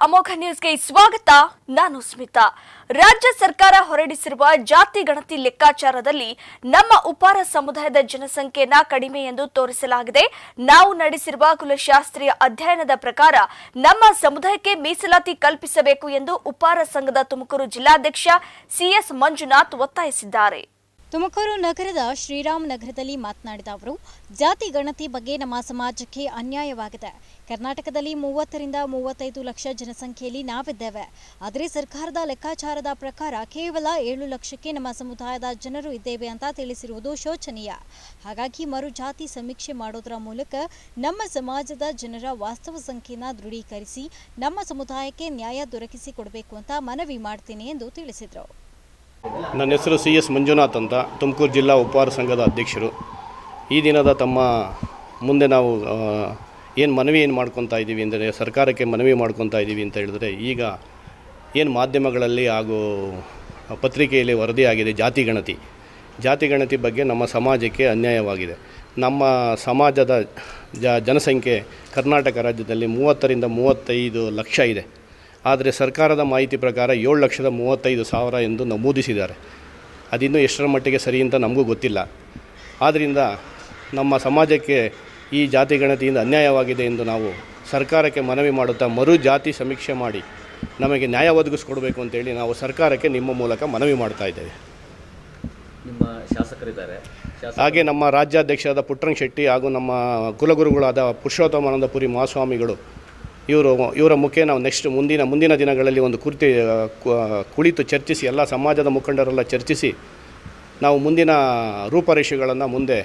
ಅಮೋಘ ನ್ಯೂಸ್ಗೆ ಸ್ವಾಗತ. ನಾನು ಸ್ಮಿತಾ. ರಾಜ್ಯ ಸರ್ಕಾರ ಹೊರಡಿಸಿರುವ ಜಾತಿ ಗಣತಿ ಲೆಕ್ಕಾಚಾರದಲ್ಲಿ ನಮ್ಮ ಉಪ್ಪಾರ ಸಮುದಾಯದ ಜನಸಂಖ್ಯೆಯನ್ನ ಕಡಿಮೆ ಎಂದು ತೋರಿಸಲಾಗಿದೆ. ನಾವು ನಡೆಸಿರುವ ಕುಲಶಾಸ್ತ್ರೀಯ ಅಧ್ಯಯನದ ಪ್ರಕಾರ ನಮ್ಮ ಸಮುದಾಯಕ್ಕೆ ಮೀಸಲಾತಿ ಕಲ್ಪಿಸಬೇಕು ಎಂದು ಉಪ್ಪಾರ ಸಂಘದ ತುಮಕೂರು ಜಿಲ್ಲಾಧ್ಯಕ್ಷ ಸಿಎಸ್ ಮಂಜುನಾಥ್ ಒತ್ತಾಯಿಸಿದ್ದಾರೆ. ತುಮಕೂರು ನಗರದ ಶ್ರೀರಾಮ್ ನಗರದಲ್ಲಿ ಮಾತನಾಡಿದ ಅವರು, ಜಾತಿ ಗಣತಿ ಬಗ್ಗೆ ನಮ್ಮ ಸಮಾಜಕ್ಕೆ ಅನ್ಯಾಯವಾಗಿದೆ. ಕರ್ನಾಟಕದಲ್ಲಿ 30 ರಿಂದ 35 ಲಕ್ಷ ಜನಸಂಖ್ಯೆಯಲ್ಲಿ ನಾವಿದ್ದೇವೆ. ಆದರೆ ಸರ್ಕಾರದ ಲೆಕ್ಕಾಚಾರದ ಪ್ರಕಾರ ಕೇವಲ 7 ಲಕ್ಷಕ್ಕೆ ನಮ್ಮ ಸಮುದಾಯದ ಜನರು ಇದ್ದೇವೆ ಅಂತ ತಿಳಿಸಿರುವುದು ಶೋಚನೀಯ. ಹಾಗಾಗಿ ಮರು ಜಾತಿ ಸಮೀಕ್ಷೆ ಮಾಡೋದರ ಮೂಲಕ ನಮ್ಮ ಸಮಾಜದ ಜನರ ವಾಸ್ತವ ಸಂಖ್ಯೆಯನ್ನು ದೃಢೀಕರಿಸಿ ನಮ್ಮ ಸಮುದಾಯಕ್ಕೆ ನ್ಯಾಯ ದೊರಕಿಸಿಕೊಡಬೇಕು ಅಂತ ಮನವಿ ಮಾಡ್ತೀನಿ ಎಂದು ತಿಳಿಸಿದರು. ನನ್ನ ಹೆಸರು ಸಿಎಸ್ ಮಂಜುನಾಥ್ ಅಂತ, ತುಮಕೂರು ಜಿಲ್ಲಾ ಉಪಹಾರ ಸಂಘದ ಅಧ್ಯಕ್ಷರು. ಈ ದಿನದ ತಮ್ಮ ಮುಂದೆ ನಾವು ಮನವಿ ಮಾಡ್ಕೊತಾ ಇದ್ದೀವಿ ಅಂದರೆ, ಸರ್ಕಾರಕ್ಕೆ ಮನವಿ ಮಾಡ್ಕೊತಾ ಇದ್ದೀವಿ ಅಂತ ಹೇಳಿದ್ರೆ, ಈಗ ಮಾಧ್ಯಮಗಳಲ್ಲಿ ಹಾಗೂ ಪತ್ರಿಕೆಯಲ್ಲಿ ವರದಿಯಾಗಿದೆ ಜಾತಿ ಗಣತಿ ಬಗ್ಗೆ ನಮ್ಮ ಸಮಾಜಕ್ಕೆ ಅನ್ಯಾಯವಾಗಿದೆ. ನಮ್ಮ ಸಮಾಜದ ಜನಸಂಖ್ಯೆ ಕರ್ನಾಟಕ ರಾಜ್ಯದಲ್ಲಿ 30 ರಿಂದ 35 ಲಕ್ಷ ಇದೆ. ಆದರೆ ಸರ್ಕಾರದ ಮಾಹಿತಿ ಪ್ರಕಾರ 7,35,000 ಎಂದು ನಮೂದಿಸಿದ್ದಾರೆ. ಅದಿನ್ನೂ ಎಷ್ಟರ ಮಟ್ಟಿಗೆ ಸರಿ ಅಂತ ನಮಗೂ ಗೊತ್ತಿಲ್ಲ. ಆದ್ದರಿಂದ ನಮ್ಮ ಸಮಾಜಕ್ಕೆ ಈ ಜಾತಿ ಗಣತಿಯಿಂದ ಅನ್ಯಾಯವಾಗಿದೆ ಎಂದು ನಾವು ಸರ್ಕಾರಕ್ಕೆ ಮನವಿ ಮಾಡುತ್ತಾ ಮರು ಜಾತಿ ಸಮೀಕ್ಷೆ ಮಾಡಿ ನಮಗೆ ನ್ಯಾಯ ಒದಗಿಸ್ಕೊಡ್ಬೇಕು ಅಂತೇಳಿ ನಾವು ಸರ್ಕಾರಕ್ಕೆ ನಿಮ್ಮ ಮೂಲಕ ಮನವಿ ಮಾಡ್ತಾ ಇದ್ದೇವೆ. ನಿಮ್ಮ ಶಾಸಕರಿದ್ದಾರೆ, ಹಾಗೆ ನಮ್ಮ ರಾಜ್ಯಾಧ್ಯಕ್ಷರಾದ ಪುಟ್ಟರಂಗ ಶೆಟ್ಟಿ ಹಾಗೂ ನಮ್ಮ ಕುಲಗುರುಗಳಾದ ಪುರುಷೋತ್ತಮಾನಂದಪುರಿ ಮಹಾಸ್ವಾಮಿಗಳು ಇವರ ಮುಖೇ ನಾವು ಮುಂದಿನ ದಿನಗಳಲ್ಲಿ ಒಂದು ಕುಳಿತು ಚರ್ಚಿಸಿ, ಎಲ್ಲ ಸಮಾಜದ ಮುಖಂಡರೆಲ್ಲ ಚರ್ಚಿಸಿ ನಾವು ಮುಂದಿನ ರೂಪರೇಷೆಗಳನ್ನು ಮುಂದೆ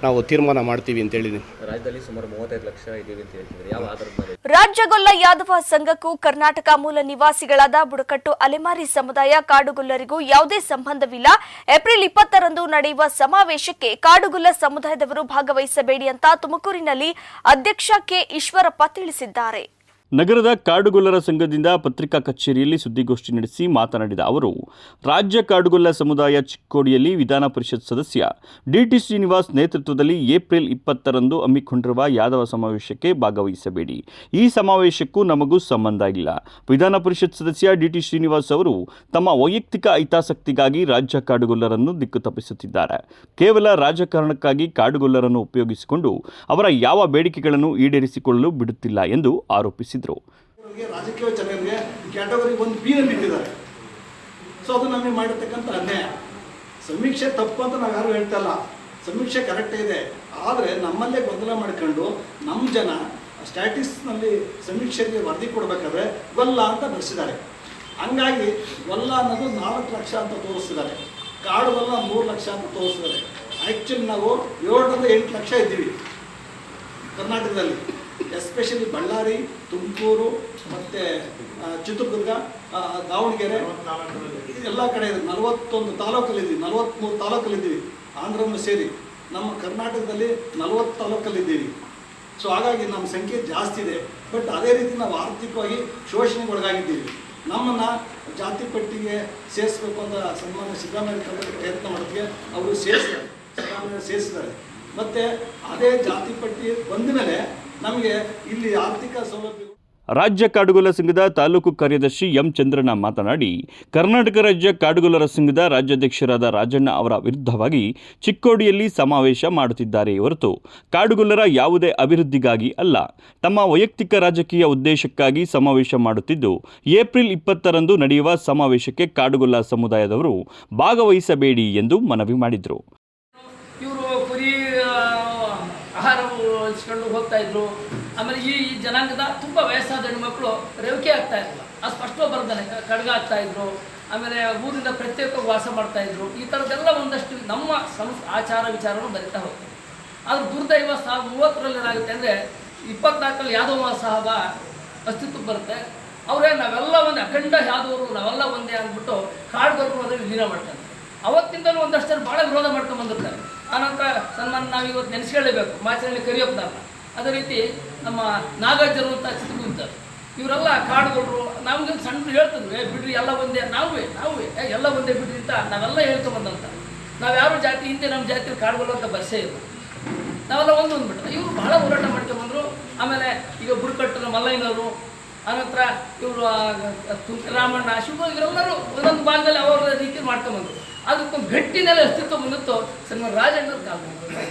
ನಾವು ತೀರ್ಮಾನ ಮಾಡ್ತೀವಿ ಅಂತ ಹೇಳಿದ್ದೀನಿ. ರಾಜ್ಯದಲ್ಲಿ ಸುಮಾರು 35 ಲಕ್ಷ ಇದೀವಿ ಅಂತ ಹೇಳ್ತಿದ್ದಾರೆ. ಯಾವ ಆಧಾರದ ಮೇಲೆ? ರಾಜ್ಯಗೊಲ್ಲ ಯಾದವ ಸಂಘಕ್ಕೂ ಕರ್ನಾಟಕ ಮೂಲ ನಿವಾಸಿಗಳಾದ ಬುಡಕಟ್ಟು ಅಲೆಮಾರಿ ಸಮುದಾಯ ಕಾಡುಗೊಲ್ಲರಿಗೂ ಯಾವುದೇ ಸಂಬಂಧವಿಲ್ಲ. ಏಪ್ರಿಲ್ 20ರಂದು ನಡೆಯುವ ಸಮಾವೇಶಕ್ಕೆ ಕಾಡುಗೊಲ್ಲ ಸಮುದಾಯದವರು ಭಾಗವಹಿಸಬೇಡಿ ಅಂತ ತುಮಕೂರಿನಲ್ಲಿ ಅಧ್ಯಕ್ಷ ಕೆ ಈಶ್ವರಪ್ಪ ತಿಳಿಸಿದ್ದಾರೆ. ನಗರದ ಕಾಡುಗೊಲ್ಲರ ಸಂಘದಿಂದ ಪತ್ರಿಕಾ ಕಚೇರಿಯಲ್ಲಿ ಸುದ್ದಿಗೋಷ್ಠಿ ನಡೆಸಿ ಮಾತನಾಡಿದ ಅವರು, ರಾಜ್ಯ ಕಾಡುಗೊಲ್ಲ ಸಮುದಾಯ ಚಿಕ್ಕೋಡಿಯಲ್ಲಿ ವಿಧಾನ ಪರಿಷತ್ ಸದಸ್ಯ ಡಿಟಿ ಶ್ರೀನಿವಾಸ್ ನೇತೃತ್ವದಲ್ಲಿ ಏಪ್ರಿಲ್ 20ರಂದು ಹಮ್ಮಿಕೊಂಡಿರುವ ಯಾದವ ಸಮಾವೇಶಕ್ಕೆ ಭಾಗವಹಿಸಬೇಡಿ. ಈ ಸಮಾವೇಶಕ್ಕೂ ನಮಗೂ ಸಂಬಂಧ ಇಲ್ಲ. ವಿಧಾನ ಪರಿಷತ್ ಸದಸ್ಯ ಡಿಟಿ ಶ್ರೀನಿವಾಸ್ ಅವರು ತಮ್ಮ ವೈಯಕ್ತಿಕ ಹಿತಾಸಕ್ತಿಗಾಗಿ ರಾಜ್ಯ ಕಾಡುಗೊಲ್ಲರನ್ನು ದಿಕ್ಕು ತಪ್ಪಿಸುತ್ತಿದ್ದಾರೆ. ಕೇವಲ ರಾಜಕಾರಣಕ್ಕಾಗಿ ಕಾಡುಗೊಲ್ಲರನ್ನು ಉಪಯೋಗಿಸಿಕೊಂಡು ಅವರ ಯಾವ ಬೇಡಿಕೆಗಳನ್ನು ಈಡೇರಿಸಿಕೊಳ್ಳಲು ಬಿಡುತ್ತಿಲ್ಲ ಎಂದು ಆರೋಪಿಸಿದರು. ರಾಜಕೀಯ ಜನರಿಗೆ ಕ್ಯಾಟಗರಿ 1B ಇಟ್ಟಿದ್ದಾರೆ. ಸೊ ಅದು ನಮಗೆ ಮಾಡಿರ್ತಕ್ಕಂಥ ಅನ್ಯಾಯ. ಸಮೀಕ್ಷೆ ತಪ್ಪು ಅಂತ ನಾವು ಯಾರು ಹೇಳ್ತಾ ಇಲ್ಲ, ಸಮೀಕ್ಷೆ ಕರೆಕ್ಟ್ ಇದೆ. ಆದರೆ ನಮ್ಮಲ್ಲೇ ಗೊಂದಲ ಮಾಡ್ಕೊಂಡು ನಮ್ಮ ಜನ ಸ್ಟ್ಯಾಟಿಸ್ನಲ್ಲಿ ಸಮೀಕ್ಷೆಗೆ ವರದಿ ಕೊಡಬೇಕಾದ್ರೆ ಗೊಲ್ಲ ಅಂತ ಬರೆಸಿದ್ದಾರೆ. ಹಂಗಾಗಿ ಗೊಲ್ಲ ಅನ್ನೋದು 4 ಲಕ್ಷ ಅಂತ ತೋರಿಸ್ತಿದ್ದಾರೆ, ಕಾಡು ಗೊಲ್ಲ 3 ಲಕ್ಷ ಅಂತ ತೋರಿಸ್ತಿದ್ದಾರೆ. ಆ್ಯಕ್ಚುಲಿ ನಾವು 7 ರಿಂದ 8 ಲಕ್ಷ ಇದ್ದೀವಿ ಕರ್ನಾಟಕದಲ್ಲಿ. ಎಸ್ಪೆಷಲಿ ಬಳ್ಳಾರಿ, ತುಮಕೂರು ಮತ್ತು ಚಿತ್ರದುರ್ಗ, ದಾವಣಗೆರೆ ಎಲ್ಲ ಕಡೆ ಇದೆ. 41 ತಾಲೂಕಲ್ಲಿದ್ದೀವಿ, 43 ತಾಲೂಕಲ್ಲಿದ್ದೀವಿ, ಆಂಧ್ರವನ್ನು ಸೇರಿ ನಮ್ಮ ಕರ್ನಾಟಕದಲ್ಲಿ 40 ತಾಲೂಕಲ್ಲಿದ್ದೀವಿ. ಸೊ ಹಾಗಾಗಿ ನಮ್ಮ ಸಂಖ್ಯೆ ಜಾಸ್ತಿ ಇದೆ. ಬಟ್ ಅದೇ ರೀತಿ ನಾವು ಆರ್ಥಿಕವಾಗಿ ಶೋಷಣೆಗೆ ಒಳಗಾಗಿದ್ದೀವಿ. ನಮ್ಮನ್ನು ಜಾತಿ ಪಟ್ಟಿಗೆ ಸೇರಿಸಬೇಕು ಅಂತ ಸನ್ಮಾನ್ಯ ಸಿದ್ದರಾಮಯ್ಯ ಪ್ರಯತ್ನ ಮಾಡಿದ್ವಿ, ಅವರು ಸೇರಿಸಿದ್ದಾರೆ. ಮತ್ತು ಅದೇ ಜಾತಿ ಪಟ್ಟಿ ಬಂದ ಮೇಲೆ ನಮಗೆ ಇಲ್ಲಿ ಆರ್ಥಿಕ ಸೌಲಭ್ಯ. ರಾಜ್ಯ ಕಾಡುಗೊಲ್ಲ ಸಂಘದ ತಾಲೂಕು ಕಾರ್ಯದರ್ಶಿ ಎಂ ಚಂದ್ರಣ್ಣ ಮಾತನಾಡಿ, ಕರ್ನಾಟಕ ರಾಜ್ಯ ಕಾಡುಗೊಲ್ಲರ ಸಂಘದ ರಾಜ್ಯಾಧ್ಯಕ್ಷರಾದ ರಾಜಣ್ಣ ಅವರ ವಿರುದ್ಧವಾಗಿ ಚಿಕ್ಕೋಡಿಯಲ್ಲಿ ಸಮಾವೇಶ ಮಾಡುತ್ತಿದ್ದಾರೆ ಹೊರತು ಕಾಡುಗೊಲ್ಲರ ಯಾವುದೇ ಅಭಿವೃದ್ಧಿಗಾಗಿ ಅಲ್ಲ. ತಮ್ಮ ವೈಯಕ್ತಿಕ ರಾಜಕೀಯ ಉದ್ದೇಶಕ್ಕಾಗಿ ಸಮಾವೇಶ ಮಾಡುತ್ತಿದ್ದು, ಏಪ್ರಿಲ್ 20ರಂದು ನಡೆಯುವ ಸಮಾವೇಶಕ್ಕೆ ಕಾಡುಗೊಲ್ಲ ಸಮುದಾಯದವರು ಭಾಗವಹಿಸಬೇಡಿ ಎಂದು ಮನವಿ ಮಾಡಿದರು. ಆಹಾರ ಇಸ್ಕೊಂಡು ಹೋಗ್ತಾ ಇದ್ರು. ಆಮೇಲೆ ಈ ಜನಾಂಗದ ತುಂಬ ವಯಸ್ಸಾದ ಹೆಣ್ಮಕ್ಳು ರೇವಿಕೆ ಆಗ್ತಾ ಇರಲಿಲ್ಲ, ಅದು ಸ್ಪಷ್ಟವಾಗಿ ಬರ್ತಾನೆ, ಕಡ್ಗ ಆಗ್ತಾ ಇದ್ರು. ಆಮೇಲೆ ಊರಿಂದ ಪ್ರತ್ಯೇಕವಾಗಿ ವಾಸ ಮಾಡ್ತಾ ಇದ್ರು. ಈ ಥರದ್ದೆಲ್ಲ ಒಂದಷ್ಟು ನಮ್ಮ ಆಚಾರ ವಿಚಾರವನ್ನು ಬರಿತಾ ಹೋಗ್ತಾರೆ. ಆದ್ರೆ ದುರ್ದೈವ 30ರಲ್ಲಿ ಏನಾಗುತ್ತೆ ಅಂದರೆ 24ರಲ್ಲಿ ಯಾದವ ಸಾಹಬ ಅಸ್ತಿತ್ವಕ್ಕೆ ಬರುತ್ತೆ. ಅವರೇ ನಾವೆಲ್ಲ ಒಂದೇ, ಅಖಂಡ ಯಾದವರು ನಾವೆಲ್ಲ ಒಂದೇ ಅಂದ್ಬಿಟ್ಟು ಕಾಡುಗೊಲ್ಲರು ಅದನ್ನು ವಿಲೀನ ಮಾಡ್ತಾರೆ. ಅವತ್ತಿಂದಲೂ ಒಂದಷ್ಟು ಜನ ಭಾಳ ವಿರೋಧ ಮಾಡ್ಕೊಂಡು ಬಂದಿರ್ತಾರೆ. ಆನಂತರ ಸನ್ಮಾನ ನಾವು ಇವತ್ತು ನೆನೆಸ್ಕೊಳ್ಳೇಬೇಕು, ಮಾಚರಣೆ ಕರಿಯಪ್ಪದಾರನ್ನ. ಅದೇ ರೀತಿ ನಮ್ಮ ನಾಗಾರ್ಜುನ ಅಂತ ಚಿತ್ರಗುಂತಾರೆ, ಇವರೆಲ್ಲ ಕಾಡುಗೊಲ್ಲರು. ನಮ್ಗೆ ಸಣ್ಣ ಹೇಳ್ತಿದ್ವಿ, ಬಿಡ್ರಿ ಎಲ್ಲ ಒಂದೇ, ನಾವೇ ಎಲ್ಲ ಒಂದೇ ಬಿಡ್ರಿ ಅಂತ ನಾವೆಲ್ಲ ಹೇಳ್ಕೊಂಬಂದಂತ. ನಾವು ಯಾರು ಜಾತಿ ಹಿಂದೆ ನಮ್ಮ ಜಾತಿ ಕಾಡುಗೊಲ್ಲ ಅಂತ ಬರ್ಸೇ ಇಲ್ಲ, ನಾವೆಲ್ಲ ಒಂದ್ಬಿಟ್ರೆ ಇವರು ಬಹಳ ಹೋರಾಟ ಮಾಡ್ಕೊಂಬಂದರು. ಆಮೇಲೆ ಈಗ ಬುಡಕಟ್ಟು ಮಲ್ಲಯ್ಯನವರು ಆನಂತರ ಇವರು ರಾಮಣ್ಣ ಶಿವಮೊಗ್ಗ ಇವರೆಲ್ಲರೂ ಒಂದೊಂದು ಭಾಗದಲ್ಲಿ ಅವರ ರೀತಿ ಮಾಡ್ಕೊಂಬಂದರು. ಅದಕ್ಕೊಂದು ಗಟ್ಟಿನೆಲ್ಲ ಅಸ್ತಿತ್ವ ಬಂದಿತ್ತು ಸನ್ಮಾನ ರಾಜಣ್ಣವ್ರ ಕಾಲದಲ್ಲಿ.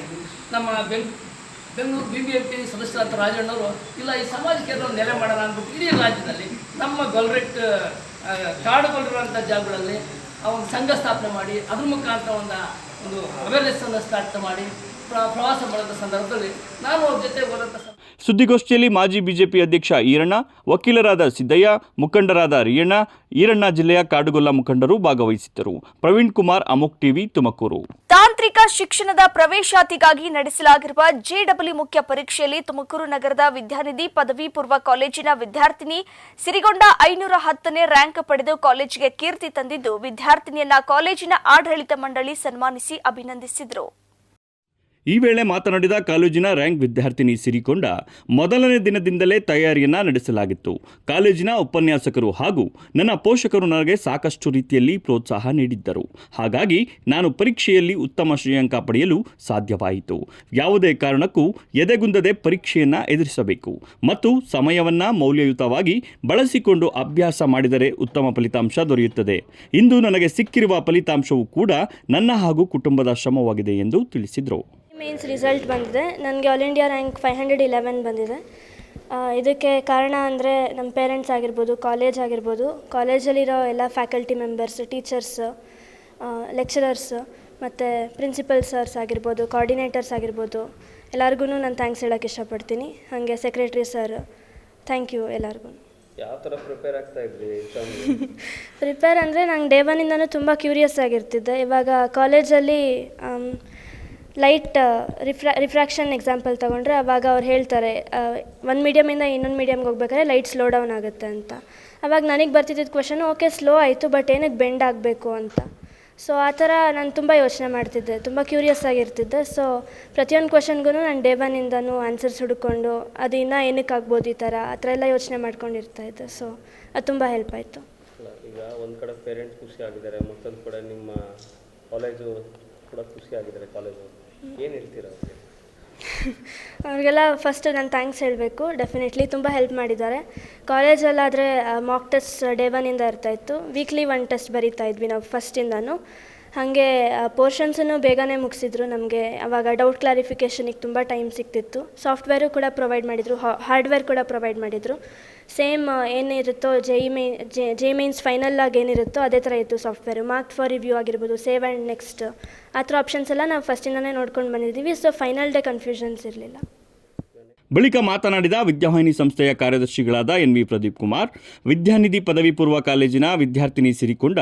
ನಮ್ಮ ಬೆಂಗಳೂರು BBMP ಸದಸ್ಯರಾದ ರಾಜಣ್ಣವರು ಇಲ್ಲ ಈ ಸಮಾಜಕ್ಕೆ ಏನೋ ನೆಲೆ ಮಾಡೋಣ ಅಂದ್ಬಿಟ್ಟು ಇಡೀ ರಾಜ್ಯದಲ್ಲಿ ನಮ್ಮ ಗೊಲ್ರೆಟ್ ಕಾಡುಗಳಿರುವಂಥ ಜಾಗಗಳಲ್ಲಿ ಒಂದು ಸಂಘ ಸ್ಥಾಪನೆ ಮಾಡಿ ಅದ್ರ ಮುಖಾಂತರ ಒಂದು ಅವೇರ್ನೆಸ್ಸನ್ನು ಸ್ಟಾರ್ಟ್ ಮಾಡಿ ಪ್ರವಾಸ ಮಾಡೋಂಥ ಸಂದರ್ಭದಲ್ಲಿ ನಾನು ಅವ್ರ ಜೊತೆ ಹೋದಂಥ ಸುದ್ದಿಗೋಷ್ಠಿಯಲ್ಲಿ ಮಾಜಿ ಬಿಜೆಪಿ ಅಧ್ಯಕ್ಷ ಈರಣ್ಣ, ವಕೀಲರಾದ ಸಿದ್ದಯ್ಯ, ಮುಖಂಡರಾದ ರಿಯಣ್ಣ, ಈರಣ್ಣ ಜಿಲ್ಲೆಯ ಕಾಡುಗೊಲ್ಲ ಮುಖಂಡರು ಭಾಗವಹಿಸಿದ್ದರು. ಪ್ರವೀಣ್ ಕುಮಾರ್, ಅಮೋಕ್ ಟಿವಿ, ತುಮಕೂರು. ತಾಂತ್ರಿಕ ಶಿಕ್ಷಣದ ಪ್ರವೇಶಾತಿಗಾಗಿ ನಡೆಸಲಾಗಿರುವ JEE ಮುಖ್ಯ ಪರೀಕ್ಷೆಯಲ್ಲಿ ತುಮಕೂರು ನಗರದ ವಿದ್ಯಾನಿಧಿ ಪದವಿ ಪೂರ್ವ ಕಾಲೇಜಿನ ವಿದ್ಯಾರ್ಥಿನಿ ಸಿರಿಗೊಂಡ 510ನೇ ರ್ಯಾಂಕ್ ಪಡೆದು ಕಾಲೇಜಿಗೆ ಕೀರ್ತಿ ತಂದಿದ್ದು, ವಿದ್ಯಾರ್ಥಿನಿಯನ್ನ ಕಾಲೇಜಿನ ಆಡಳಿತ ಮಂಡಳಿ ಸನ್ಮಾನಿಸಿ ಅಭಿನಂದಿಸಿದರು. ಈ ವೇಳೆ ಮಾತನಾಡಿದ ಕಾಲೇಜಿನ ರ್ಯಾಂಕ್ ವಿದ್ಯಾರ್ಥಿನಿ ಸಿರಿಕೊಂಡ, ಮೊದಲನೇ ದಿನದಿಂದಲೇ ತಯಾರಿಯನ್ನ ನಡೆಸಲಾಗಿತ್ತು. ಕಾಲೇಜಿನ ಉಪನ್ಯಾಸಕರು ಹಾಗೂ ನನ್ನ ಪೋಷಕರು ನನಗೆ ಸಾಕಷ್ಟು ರೀತಿಯಲ್ಲಿ ಪ್ರೋತ್ಸಾಹ ನೀಡಿದ್ದರು. ಹಾಗಾಗಿ ನಾನು ಪರೀಕ್ಷೆಯಲ್ಲಿ ಉತ್ತಮ ಶ್ರೇಯಾಂಕ ಪಡೆಯಲು ಸಾಧ್ಯವಾಯಿತು. ಯಾವುದೇ ಕಾರಣಕ್ಕೂ ಎದೆಗುಂದದೆ ಪರೀಕ್ಷೆಯನ್ನ ಎದುರಿಸಬೇಕು ಮತ್ತು ಸಮಯವನ್ನ ಮೌಲ್ಯಯುತವಾಗಿ ಬಳಸಿಕೊಂಡು ಅಭ್ಯಾಸ ಮಾಡಿದರೆ ಉತ್ತಮ ಫಲಿತಾಂಶ ದೊರೆಯುತ್ತದೆ. ಇಂದು ನನಗೆ ಸಿಕ್ಕಿರುವ ಫಲಿತಾಂಶವೂ ಕೂಡ ನನ್ನ ಹಾಗೂ ಕುಟುಂಬದ ಶ್ರಮವಾಗಿದೆ ಎಂದು ತಿಳಿಸಿದರು. ಮೇನ್ಸ್ ರಿಸಲ್ಟ್ ಬಂದಿದೆ. ನನಗೆ ಆಲ್ ಇಂಡಿಯಾ ರ್ಯಾಂಕ್ 511 ಬಂದಿದೆ. ಇದಕ್ಕೆ ಕಾರಣ ಅಂದರೆ ನಮ್ಮ ಪೇರೆಂಟ್ಸ್ ಆಗಿರ್ಬೋದು, ಕಾಲೇಜ್ ಆಗಿರ್ಬೋದು, ಕಾಲೇಜಲ್ಲಿರೋ ಎಲ್ಲ ಫ್ಯಾಕಲ್ಟಿ ಮೆಂಬರ್ಸ್, ಟೀಚರ್ಸ್, ಲೆಕ್ಚರರ್ಸ್ ಮತ್ತು ಪ್ರಿನ್ಸಿಪಲ್ ಸರ್ಸ್ ಆಗಿರ್ಬೋದು, ಕೋಆರ್ಡಿನೇಟರ್ಸ್ ಆಗಿರ್ಬೋದು, ಎಲ್ಲರಿಗೂ ನಾನು ಥ್ಯಾಂಕ್ಸ್ ಹೇಳೋಕ್ಕೆ ಇಷ್ಟಪಡ್ತೀನಿ. ಹಾಗೆ ಸೆಕ್ರೆಟ್ರಿ ಸರ್, ಥ್ಯಾಂಕ್ ಯು ಎಲ್ಲರಿಗೂ. ಯಾವ ಥರ ಪ್ರಿಪೇರ್ ಆಗ್ತಾ ಇದ್ರಿ ಎಕ್ಸಾಮ್ಗೆ? ಪ್ರಿಪೇರ್ ಅಂದರೆ ನಂಗೆ ಡೇ ಒನ್ನಿಂದನೂ ತುಂಬ ಕ್ಯೂರಿಯಸ್ ಆಗಿರ್ತಿದ್ದೆ. ಇವಾಗ ಕಾಲೇಜಲ್ಲಿ ಲೈಟ್ ರಿಫ್ರಾಕ್ಷನ್ ಎಕ್ಸಾಂಪಲ್ ತೊಗೊಂಡ್ರೆ ಆವಾಗ ಅವ್ರು ಹೇಳ್ತಾರೆ ಒಂದು ಮೀಡಿಯಮಿಂದ ಇನ್ನೊಂದು ಮೀಡಿಯಮ್ಗೆ ಹೋಗ್ಬೇಕಾದ್ರೆ ಲೈಟ್ ಸ್ಲೋ ಡೌನ್ ಆಗುತ್ತೆ ಅಂತ. ಆವಾಗ ನನಗೆ ಬರ್ತಿದ್ದಿದ್ದು ಕ್ವೆಶನು, ಓಕೆ ಸ್ಲೋ ಆಯಿತು ಬಟ್ ಏನಕ್ಕೆ ಬೆಂಡ್ ಆಗಬೇಕು ಅಂತ. ಸೊ ಆ ಥರ ನಾನು ತುಂಬ ಯೋಚನೆ ಮಾಡ್ತಿದ್ದೆ, ತುಂಬ ಕ್ಯೂರಿಯಸ್ ಆಗಿರ್ತಿದ್ದೆ. ಸೊ ಪ್ರತಿಯೊಂದು ಕ್ವೆಶನ್ಗೂ ನಾನು ಡೇ ಒನ್ನಿಂದನೂ ಆನ್ಸರ್ಸ್ ಹುಡ್ಕೊಂಡು ಅದು ಇನ್ನೂ ಏನಕ್ಕೆ ಆಗ್ಬೋದು ಈ ಥರ ಆ ಥರ ಎಲ್ಲ ಯೋಚನೆ ಮಾಡ್ಕೊಂಡಿರ್ತಾಯಿದ್ದೆ. ಸೊ ಅದು ತುಂಬ ಹೆಲ್ಪ್ ಆಯಿತು. ಈಗ ಒಂದು ಕಡೆ ಪೇರೆಂಟ್ಸ್ ಖುಷಿ ಆಗಿದ್ದಾರೆ, ಮತ್ತೊಂದು ಕಡೆ ನಿಮ್ಮ ಕಾಲೇಜು ಕೂಡ ಖುಷಿ ಆಗಿದ್ದಾರೆ. ಕಾಲೇಜು ಏನು ಹೇಳ್ತೀರಾ ಅವ್ರಿಗೆಲ್ಲ? ಫಸ್ಟ್ ನಾನು ಥ್ಯಾಂಕ್ಸ್ ಹೇಳಬೇಕು. ಡೆಫಿನೆಟ್ಲಿ ತುಂಬ ಹೆಲ್ಪ್ ಮಾಡಿದ್ದಾರೆ. ಕಾಲೇಜಲ್ಲಾದರೆ ಮಾಕ್ ಟೆಸ್ಟ್ ಡೇ ಒನ್ನಿಂದ ಇರ್ತಾಯಿತ್ತು. ವೀಕ್ಲಿ 1 ಟೆಸ್ಟ್ ಬರೀತಾ ಇದ್ವಿ ನಾವು ಫಸ್ಟಿಂದನೂ. ಹಾಗೆ ಪೋರ್ಷನ್ಸನ್ನು ಬೇಗನೆ ಮುಗಿಸಿದ್ರು ನಮಗೆ. ಆವಾಗ ಡೌಟ್ ಕ್ಲಾರಿಫಿಕೇಷನಿಗೆ ತುಂಬ ಟೈಮ್ ಸಿಗ್ತಿತ್ತು. ಸಾಫ್ಟ್ವೇರು ಕೂಡ ಪ್ರೊವೈಡ್ ಮಾಡಿದರು, ಹಾರ್ಡ್ವೇರ್ ಕೂಡ ಪ್ರೊವೈಡ್ ಮಾಡಿದರು. ಸೇಮ್ ಏನಿರುತ್ತೋ ಜೆ ಮೈನ್ಸ್ ಫೈನಲ್ಲಾಗಿ ಏನಿರುತ್ತೋ ಅದೇ ಥರ ಇತ್ತು ಸಾಫ್ಟ್ವೇರು. ಮಾರ್ಕ್ ಫಾರ್ ರಿವ್ಯೂ ಆಗಿರ್ಬೋದು, ಸೇವ್ ಆ್ಯಂಡ್ ನೆಕ್ಸ್ಟ್ ಆ ಥರ ಆಪ್ಷನ್ಸ್ ಎಲ್ಲ ನಾವು ಫಸ್ಟಿಂದನೇ ನೋಡ್ಕೊಂಡು ಬಂದಿದ್ದೀವಿ. ಸೊ ಫೈನಲ್ ಡೇ ಕನ್ಫ್ಯೂಷನ್ಸ್ ಇರಲಿಲ್ಲ. ಬಳಿಕ ಮಾತನಾಡಿದ ವಿದ್ಯಾವಾಹಿನಿ ಸಂಸ್ಥೆಯ ಕಾರ್ಯದರ್ಶಿಗಳಾದ NV ಪ್ರದೀಪ್ ಕುಮಾರ್, ವಿದ್ಯಾನಿಧಿ ಪದವಿ ಪೂರ್ವ ಕಾಲೇಜಿನ ವಿದ್ಯಾರ್ಥಿನಿ ಸಿರಿಕೊಂಡ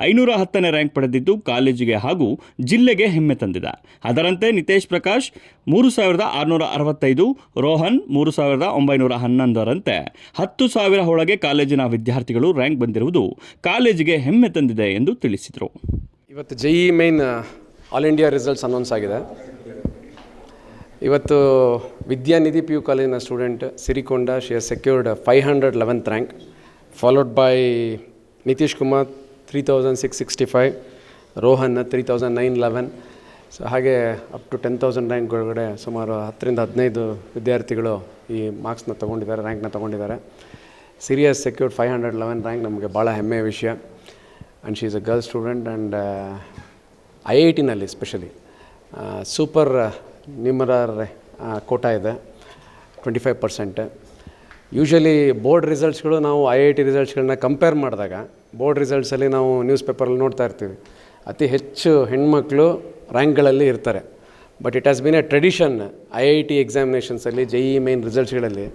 510ನೇ ರ್ಯಾಂಕ್ ಪಡೆದಿದ್ದು ಕಾಲೇಜಿಗೆ ಹಾಗೂ ಜಿಲ್ಲೆಗೆ ಹೆಮ್ಮೆ ತಂದಿದೆ. ಅದರಂತೆ ನಿತೇಶ್ ಪ್ರಕಾಶ್ 3665, ರೋಹನ್ 3911ರಂತೆ 10,000 ಒಳಗೆ ಕಾಲೇಜಿನ ವಿದ್ಯಾರ್ಥಿಗಳು ರ್ಯಾಂಕ್ ಬಂದಿರುವುದು ಕಾಲೇಜಿಗೆ ಹೆಮ್ಮೆ ತಂದಿದೆ ಎಂದು ತಿಳಿಸಿದರು. ಇವತ್ತು JEE main all India results announce ಆಗಿದೆ. ಇವತ್ತು ವಿದ್ಯಾನಿಧಿ PU ಕಾಲೇಜಿನ student Sirikonda, she has secured 511th rank, followed by Nitish Kumar 3665, Rohan 3911. So ಹಾಗೆ ಅಪ್ ಟು 10,000 ರ್ಯಾಂಕ್ ಒಳಗಡೆ ಸುಮಾರು 10ರಿಂದ 15 ವಿದ್ಯಾರ್ಥಿಗಳು ಈ ಮಾರ್ಕ್ಸ್ನ ತೊಗೊಂಡಿದ್ದಾರೆ, ರ್ಯಾಂಕ್ನ ತೊಗೊಂಡಿದ್ದಾರೆ. ಸಿರಿಯಸ್ ಸೆಕ್ಯೂರ್ಡ್ 511 ರ್ಯಾಂಕ್ ನಮಗೆ ಭಾಳ ಹೆಮ್ಮೆಯ ವಿಷಯ. And she is a girl student. And IITನಲ್ಲಿ ಸ್ಪೆಷಲಿ ಸೂಪರ್ ನ್ಯೂಮರರ್ ಕೋಟಾ ಇದೆ 25%. ಯೂಶ್ವಲಿ ಬೋರ್ಡ್ ರಿಸಲ್ಟ್ಸ್ಗಳು ನಾವು IIT ರಿಸಲ್ಟ್ಸ್ಗಳನ್ನ ಕಂಪೇರ್ ಮಾಡಿದಾಗ ಬೋರ್ಡ್ ರಿಸಲ್ಟ್ಸಲ್ಲಿ ನಾವು ನ್ಯೂಸ್ ಪೇಪರಲ್ಲಿ ನೋಡ್ತಾ ಇರ್ತೀವಿ, ಅತಿ ಹೆಚ್ಚು ಹೆಣ್ಮಕ್ಳು ರ್ಯಾಂಕ್ಗಳಲ್ಲಿ ಇರ್ತಾರೆ. But it has been a tradition IIT ಎಕ್ಸಾಮಿನೇಷನ್ಸಲ್ಲಿ JEE ಮೇನ್ ರಿಸಲ್ಟ್ಸ್ಗಳಲ್ಲಿ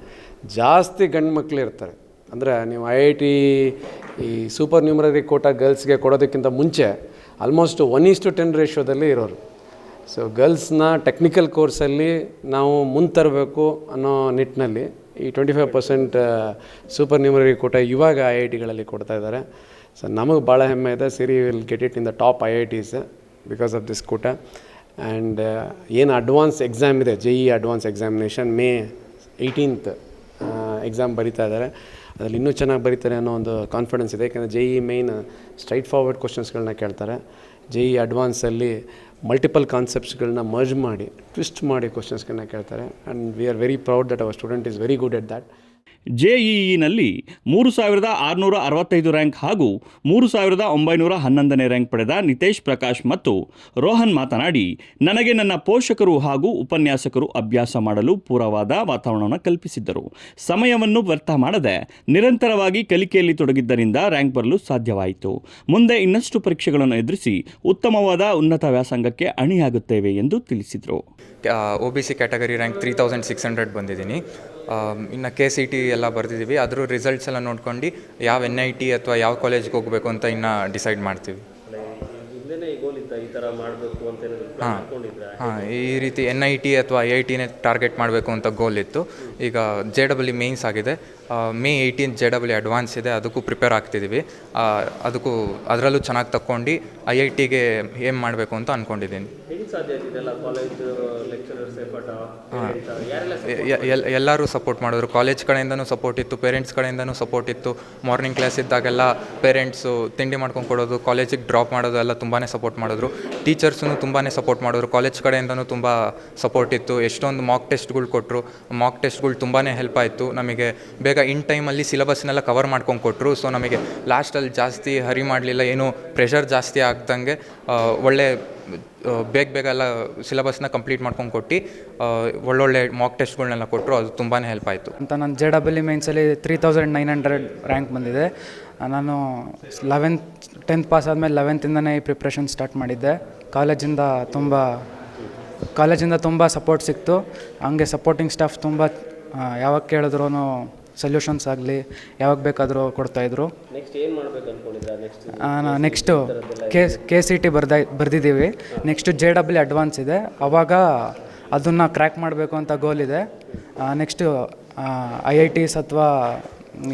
ಜಾಸ್ತಿ ಗಂಡು ಮಕ್ಕಳು ಇರ್ತಾರೆ. ಅಂದರೆ ನೀವು IIT ಈ ಸೂಪರ್ ನ್ಯೂಮರರಿ ಕೋಟಾ ಗರ್ಲ್ಸ್ಗೆ ಕೊಡೋದಕ್ಕಿಂತ ಮುಂಚೆ ಆಲ್ಮೋಸ್ಟ್ 1:10 ರೇಷಿಯೋದಲ್ಲಿ ಇರೋರು. ಸೊ ಗರ್ಲ್ಸ್ನ ಟೆಕ್ನಿಕಲ್ ಕೋರ್ಸಲ್ಲಿ ನಾವು ಮುಂದೆ ತರಬೇಕು ಅನ್ನೋ ನಿಟ್ಟಿನಲ್ಲಿ ಈ 25% ಸೂಪರ್ ನ್ಯೂಮರರಿ ಕೋಟಾ ಇವಾಗ IITಗಳಲ್ಲಿ ಕೊಡ್ತಾ ಇದ್ದಾರೆ. ಸೊ ನಮಗೆ ಭಾಳ ಹೆಮ್ಮೆ ಇದೆ. Siri will get it in the top IITs because of this quota. And ಏನು ಅಡ್ವಾನ್ಸ್ ಎಕ್ಸಾಮ್ ಇದೆ, JEE advance examination May 18th exam ಬರೀತಾ ಇದ್ದಾರೆ. ಅದರಲ್ಲಿ ಇನ್ನೂ ಚೆನ್ನಾಗಿ ಬರೀತಾರೆ ಅನ್ನೋ ಒಂದು ಕಾನ್ಫಿಡೆನ್ಸ್ ಇದೆ. ಯಾಕೆಂದರೆ JEE ಮೇನ್ ಸ್ಟ್ರೈಟ್ ಫಾರ್ವರ್ಡ್ ಕ್ವಶನ್ಸ್ಗಳನ್ನ ಕೇಳ್ತಾರೆ. JEE ಅಡ್ವಾನ್ಸಲ್ಲಿ ಮಲ್ಟಿಪಲ್ ಕಾನ್ಸೆಪ್ಟ್ಸ್ಗಳನ್ನ ಮರ್ಜ್ ಮಾಡಿ ಟ್ವಿಸ್ಟ್ ಮಾಡಿ ಕ್ವಶನ್ಸ್ಗಳನ್ನ ಕೇಳ್ತಾರೆ. And we are very proud that our student is very good at that. ಜೆಇಇನಲ್ಲಿ 3665 ರ್ಯಾಂಕ್ ಹಾಗೂ 3911ನೇ ರ್ಯಾಂಕ್ ಪಡೆದ ನಿತೇಶ್ ಪ್ರಕಾಶ್ ಮತ್ತು ರೋಹನ್ ಮಾತನಾಡಿ, ನನಗೆ ನನ್ನ ಪೋಷಕರು ಹಾಗೂ ಉಪನ್ಯಾಸಕರು ಅಭ್ಯಾಸ ಮಾಡಲು ಪೂರವಾದ ವಾತಾವರಣವನ್ನು ಕಲ್ಪಿಸಿದ್ದರು. ಸಮಯವನ್ನು ವ್ಯರ್ಥ ಮಾಡದೆ ನಿರಂತರವಾಗಿ ಕಲಿಕೆಯಲ್ಲಿ ತೊಡಗಿದ್ದರಿಂದ ರ್ಯಾಂಕ್ ಬರಲು ಸಾಧ್ಯವಾಯಿತು. ಮುಂದೆ ಇನ್ನಷ್ಟು ಪರೀಕ್ಷೆಗಳನ್ನು ಎದುರಿಸಿ ಉತ್ತಮವಾದ ಉನ್ನತ ವ್ಯಾಸಂಗಕ್ಕೆ ಅಣಿಯಾಗುತ್ತೇವೆ ಎಂದು ತಿಳಿಸಿದರು. OBC ಕ್ಯಾಟಗರಿ ರ್ಯಾಂಕ್ 3600 ಬಂದಿದ್ದೀನಿ. ಇನ್ನು KCT ಎಲ್ಲ ಬರೆದಿದ್ದೀವಿ. ಅದ್ರ ರಿಸಲ್ಟ್ಸ್ ಎಲ್ಲ ನೋಡ್ಕೊಂಡು ಯಾವ NIT ಅಥವಾ ಯಾವ ಕಾಲೇಜ್ಗೆ ಹೋಗಬೇಕು ಅಂತ ಇನ್ನು ಡಿಸೈಡ್ ಮಾಡ್ತೀವಿ. ಹಾಂ, ಈ ರೀತಿ NIT ಅಥವಾ IITನೇ ಟಾರ್ಗೆಟ್ ಮಾಡಬೇಕು ಅಂತ ಗೋಲ್ ಇತ್ತು. ಈಗ JEE ಮೇನ್ಸ್ ಆಗಿದೆ, May 18 JEE ಅಡ್ವಾನ್ಸ್ ಇದೆ, ಅದಕ್ಕೂ ಪ್ರಿಪೇರ್ ಆಗ್ತಿದ್ದೀವಿ. ಅದರಲ್ಲೂ ಚೆನ್ನಾಗಿ ತಗೊಂಡು IITಗೆ ಏಮ್ ಮಾಡಬೇಕು ಅಂತ ಅಂದ್ಕೊಂಡಿದ್ದೀನಿ. ಎಲ್ಲರೂ ಸಪೋರ್ಟ್ ಮಾಡಿದ್ರು. ಕಾಲೇಜ್ ಕಡೆಯಿಂದನೂ ಸಪೋರ್ಟ್ ಇತ್ತು, ಪೇರೆಂಟ್ಸ್ ಕಡೆಯಿಂದನೂ ಸಪೋರ್ಟ್ ಇತ್ತು. ಮಾರ್ನಿಂಗ್ ಕ್ಲಾಸ್ ಇದ್ದಾಗೆಲ್ಲ ಪೇರೆಂಟ್ಸು ತಿಂಡಿ ಮಾಡ್ಕೊಂಡು ಕೊಡೋದು, ಕಾಲೇಜಿಗೆ ಡ್ರಾಪ್ ಮಾಡೋದು ಎಲ್ಲ ತುಂಬಾ ಸಪೋರ್ಟ್ ಮಾಡಿದ್ರು. ಟೀಚರ್ಸೂ ತುಂಬಾ ಸಪೋರ್ಟ್ ಮಾಡಿದ್ರು. ಕಾಲೇಜ್ ಕಡೆಯಿಂದನೂ ತುಂಬ ಸಪೋರ್ಟ್ ಇತ್ತು. ಎಷ್ಟೊಂದು ಮಾಕ್ ಟೆಸ್ಟ್ಗಳು ಕೊಟ್ಟರು. ಮಾಕ್ ಟೆಸ್ಟ್ಗಳು ತುಂಬಾ ಹೆಲ್ಪ್ ಆಯಿತು ನಮಗೆ. ಬೇಗ ಇನ್ ಟೈಮಲ್ಲಿ ಸಿಲೆಬಸ್ನೆಲ್ಲ ಕವರ್ ಮಾಡ್ಕೊಂಡು ಕೊಟ್ಟರು. ಸೊ ನಮಗೆ ಲಾಸ್ಟಲ್ಲಿ ಜಾಸ್ತಿ ಹರಿ ಮಾಡಲಿಲ್ಲ, ಏನೂ ಪ್ರೆಷರ್ ಜಾಸ್ತಿ ಆಗ್ದಂಗೆ ಒಳ್ಳೆ ಬೇಗ ಎಲ್ಲ ಸಿಲೆಬಸ್ನ ಕಂಪ್ಲೀಟ್ ಮಾಡ್ಕೊಂಡು ಕೊಟ್ಟು ಒಳ್ಳೊಳ್ಳೆ ಮಾಕ್ ಟೆಸ್ಟ್ಗಳನ್ನೆಲ್ಲ ಕೊಟ್ಟರು. ಅದು ತುಂಬಾ ಹೆಲ್ಪ್ ಆಯಿತು ಅಂತ. ನನ್ನ JEE ಮೇನ್ಸಲ್ಲಿ 3900 ರ್ಯಾಂಕ್ ಬಂದಿದೆ. ನಾನು 10th ಪಾಸ್ ಆದಮೇಲೆ 11th ಈ ಪ್ರಿಪ್ರೇಷನ್ ಸ್ಟಾರ್ಟ್ ಮಾಡಿದ್ದೆ. ಕಾಲೇಜಿಂದ ತುಂಬ ಸಪೋರ್ಟ್ ಸಿಕ್ತು. ಹಂಗೆ ಸಪೋರ್ಟಿಂಗ್ ಸ್ಟಾಫ್ ತುಂಬ ಯಾವಾಗ ಕೇಳಿದ್ರು ಸೊಲ್ಯೂಷನ್ಸ್ ಆಗಲಿ ಯಾವಾಗ ಬೇಕಾದರೂ ಕೊಡ್ತಾಯಿದ್ರು. ನೆಕ್ಸ್ಟು KCT ಬರೆದಿದ್ದೀವಿ. ನೆಕ್ಸ್ಟು JEE ಅಡ್ವಾನ್ಸ್ ಇದೆ, ಆವಾಗ ಅದನ್ನು ಕ್ರ್ಯಾಕ್ ಮಾಡಬೇಕು ಅಂತ ಗೋಲ್ ಇದೆ. ನೆಕ್ಸ್ಟು IITs ಅಥವಾ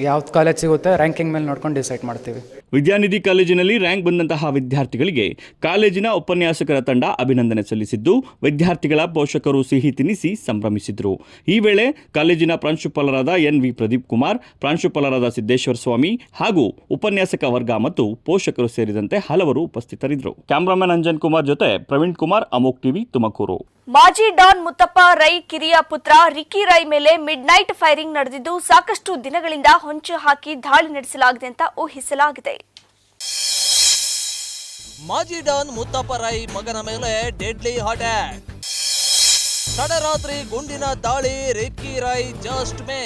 ಯಾವ್ದು ಕಾಲೇಜ್ ಸಿಗುತ್ತೆ ರ್ಯಾಂಕಿಂಗ್ ಮೇಲೆ ನೋಡ್ಕೊಂಡು ಡಿಸೈಡ್ ಮಾಡ್ತೀವಿ. ವಿದ್ಯಾನಿಧಿ ಕಾಲೇಜಿನಲ್ಲಿ ರ್ಯಾಂಕ್ ಬಂದಂತಹ ವಿದ್ಯಾರ್ಥಿಗಳಿಗೆ ಕಾಲೇಜಿನ ಉಪನ್ಯಾಸಕರ ತಂಡ ಅಭಿನಂದನೆ ಸಲ್ಲಿಸಿದ್ದು, ವಿದ್ಯಾರ್ಥಿಗಳ ಪೋಷಕರು ಸಿಹಿ ತಿನ್ನಿಸಿ ಸಂಭ್ರಮಿಸಿದರು. ಈ ವೇಳೆ ಕಾಲೇಜಿನ ಪ್ರಾಂಶುಪಾಲರಾದ NV ಪ್ರದೀಪ್ ಕುಮಾರ್, ಪ್ರಾಂಶುಪಾಲರಾದ ಸಿದ್ದೇಶ್ವರ ಸ್ವಾಮಿ ಹಾಗೂ ಉಪನ್ಯಾಸಕ ವರ್ಗ ಮತ್ತು ಪೋಷಕರು ಸೇರಿದಂತೆ ಹಲವರು ಉಪಸ್ಥಿತರಿದ್ದರು. ಕ್ಯಾಮರಾಮನ್ ಅಂಜನ್ ಕುಮಾರ್ ಜೊತೆ ಪ್ರವೀಣ್ ಕುಮಾರ್, ಅಮೋಕ್ ಟಿವಿ, ತುಮಕೂರು. ಮಾಜಿ ಡಾನ್ ಮುತ್ತಪ್ಪ ರೈ ಕಿರಿಯ ಪುತ್ರ ರಿಕ್ಕಿ ರೈ ಮೇಲೆ ಮಿಡ್ ನೈಟ್ ಫೈರಿಂಗ್ ನಡೆದಿದ್ದು, ಸಾಕಷ್ಟು ದಿನಗಳಿಂದ ಹೊಂಚು ಹಾಕಿ ದಾಳಿ ನಡೆಸಲಾಗಿದೆ ಅಂತ ಊಹಿಸಲಾಗಿದೆ. ಮಾಜಿ ಡಾನ್ ಮುತ್ತಪ್ಪ ರೈ ಮಗನ ಮೇಲೆ ಡೆಡ್ಲಿ ಅಟ್ಯಾಕ್. ತಡರಾತ್ರಿ ಗುಂಡಿನ ದಾಳಿ, ರಿಕ್ಕಿ ರೈ ಜಸ್ಟ್ ಮೇ.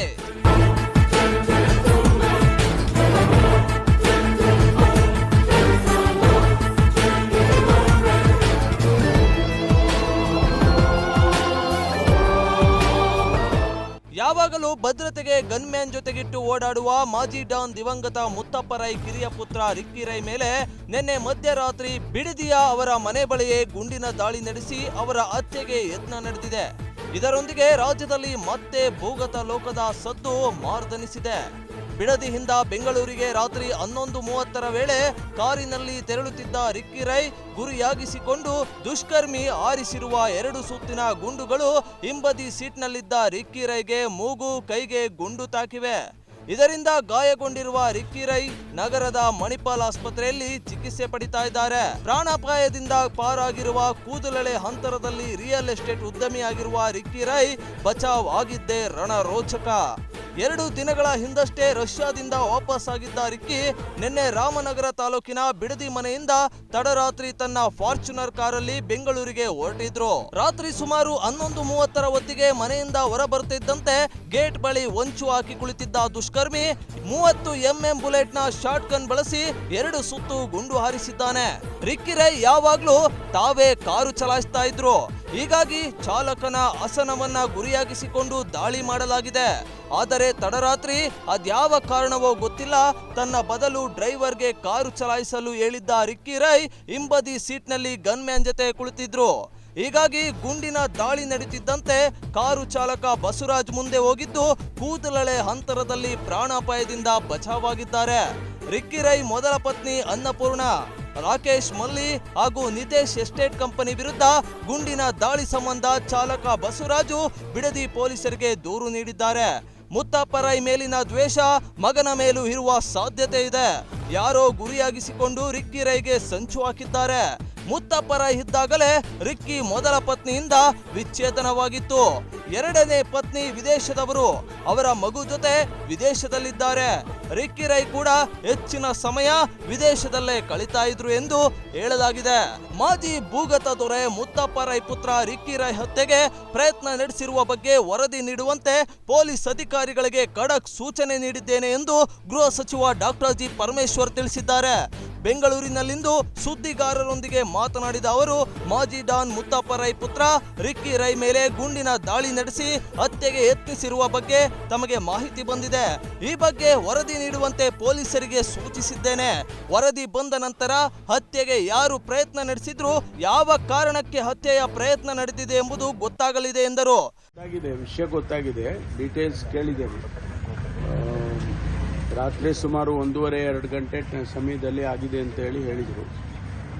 ಯಾವಾಗಲೂ ಭದ್ರತೆಗೆ ಗನ್ಮ್ಯಾನ್ ಜೊತೆಗಿಟ್ಟು ಓಡಾಡುವ ಮಾಜಿ ಡಾನ್ ದಿವಂಗತ ಮುತ್ತಪ್ಪ ರೈ ಕಿರಿಯ ಪುತ್ರ ರಿಕ್ಕಿ ರೈ ಮೇಲೆ ನಿನ್ನೆ ಮಧ್ಯರಾತ್ರಿ ಬಿಡದಿಯ ಅವರ ಮನೆ ಬಳಿಯೇ ಗುಂಡಿನ ದಾಳಿ ನಡೆಸಿ ಅವರ ಹತ್ಯೆಗೆ ಯತ್ನ ನಡೆದಿದೆ. ಇದರೊಂದಿಗೆ ರಾಜ್ಯದಲ್ಲಿ ಮತ್ತೆ ಭೂಗತ ಲೋಕದ ಸದ್ದು ಮಾರ್ದನಿಸಿದೆ. ಬಿಡದಿಯಿಂದ ಬೆಂಗಳೂರಿಗೆ ರಾತ್ರಿ 11:30 ವೇಳೆ ಕಾರಿನಲ್ಲಿ ತೆರಳುತ್ತಿದ್ದ ರಿಕ್ಕಿ ರೈ ಗುರಿಯಾಗಿಸಿಕೊಂಡು ದುಷ್ಕರ್ಮಿ ಆರಿಸಿರುವ 2 ಸುತ್ತಿನ ಗುಂಡುಗಳು ಹಿಂಬದಿ ಸೀಟ್ನಲ್ಲಿದ್ದ ರಿಕ್ಕಿ ರೈಗೆ ಮೂಗು, ಕೈಗೆ ಗುಂಡು ತಾಕಿವೆ. ಇದರಿಂದ ಗಾಯಗೊಂಡಿರುವ ರಿಕ್ಕಿ ರೈ ನಗರದ ಮಣಿಪಾಲ್ ಆಸ್ಪತ್ರೆಯಲ್ಲಿ ಚಿಕಿತ್ಸೆ ಪಡಿತಾ ಇದ್ದಾರೆ. ಪ್ರಾಣಾಪಾಯದಿಂದ ಪಾರಾಗಿರುವ ಕೂದಲೆಳೆ ಹಂತರದಲ್ಲಿ ರಿಯಲ್ ಎಸ್ಟೇಟ್ ಉದ್ಯಮಿಯಾಗಿರುವ ರಿಕ್ಕಿ ರೈ ಬಚಾವ್ ಆಗಿದ್ದೇ ರಣರೋಚಕ. 2 ದಿನಗಳ ಹಿಂದಷ್ಟೇ ರಷ್ಯಾದಿಂದ ವಾಪಸ್ ಆಗಿದ್ದ ರಿಕ್ಕಿ ನಿನ್ನೆ ರಾಮನಗರ ತಾಲೂಕಿನ ಬಿಡದಿ ಮನೆಯಿಂದ ತಡರಾತ್ರಿ ತನ್ನ ಫಾರ್ಚುನರ್ ಕಾರಲ್ಲಿ ಬೆಂಗಳೂರಿಗೆ ಹೊರಟಿದ್ರು. ರಾತ್ರಿ ಸುಮಾರು 11:30 ಹೊತ್ತಿಗೆ ಮನೆಯಿಂದ ಹೊರ ಬರುತ್ತಿದ್ದಂತೆ ಗೇಟ್ ಬಳಿ ಹೊಂಚು ಹಾಕಿ ಕುಳಿತಿದ್ದ ದುಷ್ಕರ್ಮಿ 30 mm ಬುಲೆಟ್ ನ ಶಾರ್ಟ್ ಗನ್ ಬಳಸಿ 2 ಸುತ್ತು ಗುಂಡು ಹಾರಿಸಿದ್ದಾನೆ. ರಿಕ್ಕಿ ರೈ ಯಾವಾಗ್ಲೂ ತಾವೇ ಕಾರು ಚಲಾಯಿಸ್ತಾ ಇದ್ರು. ಹೀಗಾಗಿ ಚಾಲಕನ ಆಸನವನ್ನ ಗುರಿಯಾಗಿಸಿಕೊಂಡು ದಾಳಿ ಮಾಡಲಾಗಿದೆ. ಆದರೆ ತಡರಾತ್ರಿ ಅದ್ಯಾವ ಕಾರಣವೋ ಗೊತ್ತಿಲ್ಲ, ತನ್ನ ಬದಲು ಡ್ರೈವರ್ಗೆ ಕಾರು ಚಲಾಯಿಸಲು ಹೇಳಿದ್ದ ರಿಕ್ಕಿ ರೈ ಹಿಂಬದಿ ಸೀಟ್ನಲ್ಲಿ ಗನ್ಮ್ಯಾನ್ ಜೊತೆ ಕುಳಿತಿದ್ರು. ಹೀಗಾಗಿ ಗುಂಡಿನ ದಾಳಿ ನಡೀತಿದ್ದಂತೆ ಕಾರು ಚಾಲಕ ಬಸವರಾಜ್ ಮುಂದೆ ಹೋಗಿದ್ದು ಕೂದಲೆಳೆ ಹಂತರದಲ್ಲಿ ಪ್ರಾಣಾಪಾಯದಿಂದ ಬಚಾವಾಗಿದ್ದಾರೆ. ರಿಕ್ಕಿ ರೈ ಮೊದಲ ಪತ್ನಿ ಅನ್ನಪೂರ್ಣ, ರಾಕೇಶ್ ಮಲ್ಲಿ ಹಾಗೂ ನಿತೇಶ್ ಎಸ್ಟೇಟ್ ಕಂಪನಿ ವಿರುದ್ಧ ಗುಂಡಿನ ದಾಳಿ ಸಂಬಂಧ ಚಾಲಕ ಬಸವರಾಜು ಬಿಡದಿ ಪೊಲೀಸರಿಗೆ ದೂರು ನೀಡಿದ್ದಾರೆ. ಮುತ್ತಪ್ಪ ರೈ ಮೇಲಿನ ದ್ವೇಷ ಮಗನ ಮೇಲೂ ಇರುವ ಸಾಧ್ಯತೆ ಇದೆ. ಯಾರೋ ಗುರಿಯಾಗಿಸಿಕೊಂಡು ರಿಕ್ಕಿ ರೈಗೆ ಸಂಚು ಹಾಕಿದ್ದಾರೆ. ಮುತ್ತಪ್ಪ ರೈ ಇದ್ದಾಗಲೇ ರಿಕ್ಕಿ ಮೊದಲ ಪತ್ನಿಯಿಂದ ವಿಚ್ಛೇದನವಾಗಿತ್ತು. ಎರಡನೇ ಪತ್ನಿ ವಿದೇಶದವರು, ಅವರ ಮಗು ಜೊತೆ ವಿದೇಶದಲ್ಲಿದ್ದಾರೆ. ರಿಕ್ಕಿ ರೈ ಕೂಡ ಹೆಚ್ಚಿನ ಸಮಯ ವಿದೇಶದಲ್ಲೇ ಕಳೀತಾ ಇದ್ರು ಎಂದು ಹೇಳಲಾಗಿದೆ. ಮಾಜಿ ಭೂಗತ ದೊರೆ ಮುತ್ತಪ್ಪ ರೈ ಪುತ್ರ ರಿಕ್ಕಿ ರೈ ಹತ್ಯೆಗೆ ಪ್ರಯತ್ನ ನಡೆಸಿರುವ ಬಗ್ಗೆ ವರದಿ ನೀಡುವಂತೆ ಪೊಲೀಸ್ ಅಧಿಕಾರಿಗಳಿಗೆ ಖಡಕ್ ಸೂಚನೆ ನೀಡಿದ್ದೇನೆ ಎಂದು ಗೃಹ ಸಚಿವ ಡಾಕ್ಟರ್ ಜಿ ಪರಮೇಶ್ವರ್ ತಿಳಿಸಿದ್ದಾರೆ. ಬೆಂಗಳೂರಿನಲ್ಲಿಂದು ಸುದ್ದಿಗಾರರೊಂದಿಗೆ ಮಾತನಾಡಿದ ಅವರು, ಮಾಜಿ ಡಾನ್ ಮುತ್ತಪ್ಪ ರೈ ಪುತ್ರ ರಿಕ್ಕಿ ರೈ ಮೇಲೆ ಗುಂಡಿನ ದಾಳಿ ನಡೆಸಿ ಹತ್ಯೆಗೆ ಯತ್ನಿಸಿರುವ ಬಗ್ಗೆ ತಮಗೆ ಮಾಹಿತಿ ಬಂದಿದೆ. ಈ ಬಗ್ಗೆ ವರದಿ ನೀಡುವಂತೆ ಪೊಲೀಸರಿಗೆ ಸೂಚಿಸಿದ್ದೇನೆ. ವರದಿ ಬಂದ ನಂತರ ಹತ್ಯೆಗೆ ಯಾರು ಪ್ರಯತ್ನ ನಡೆಸಿದ್ರು, ಯಾವ ಕಾರಣಕ್ಕೆ ಹತ್ಯೆಯ ಪ್ರಯತ್ನ ನಡೆದಿದೆ ಎಂಬುದು ಗೊತ್ತಾಗಲಿದೆ ಎಂದರು. ವಿಷಯ ಗೊತ್ತಾಗಿದೆ, ಡೀಟೇಲ್ಸ್ ಕೇಳಿದ್ದೇನೆ. ರಾತ್ರಿ ಸುಮಾರು 1:30-2 ಗಂಟೆ ಸಮಯದಲ್ಲಿ ಆಗಿದೆ ಅಂತ ಹೇಳಿದರು.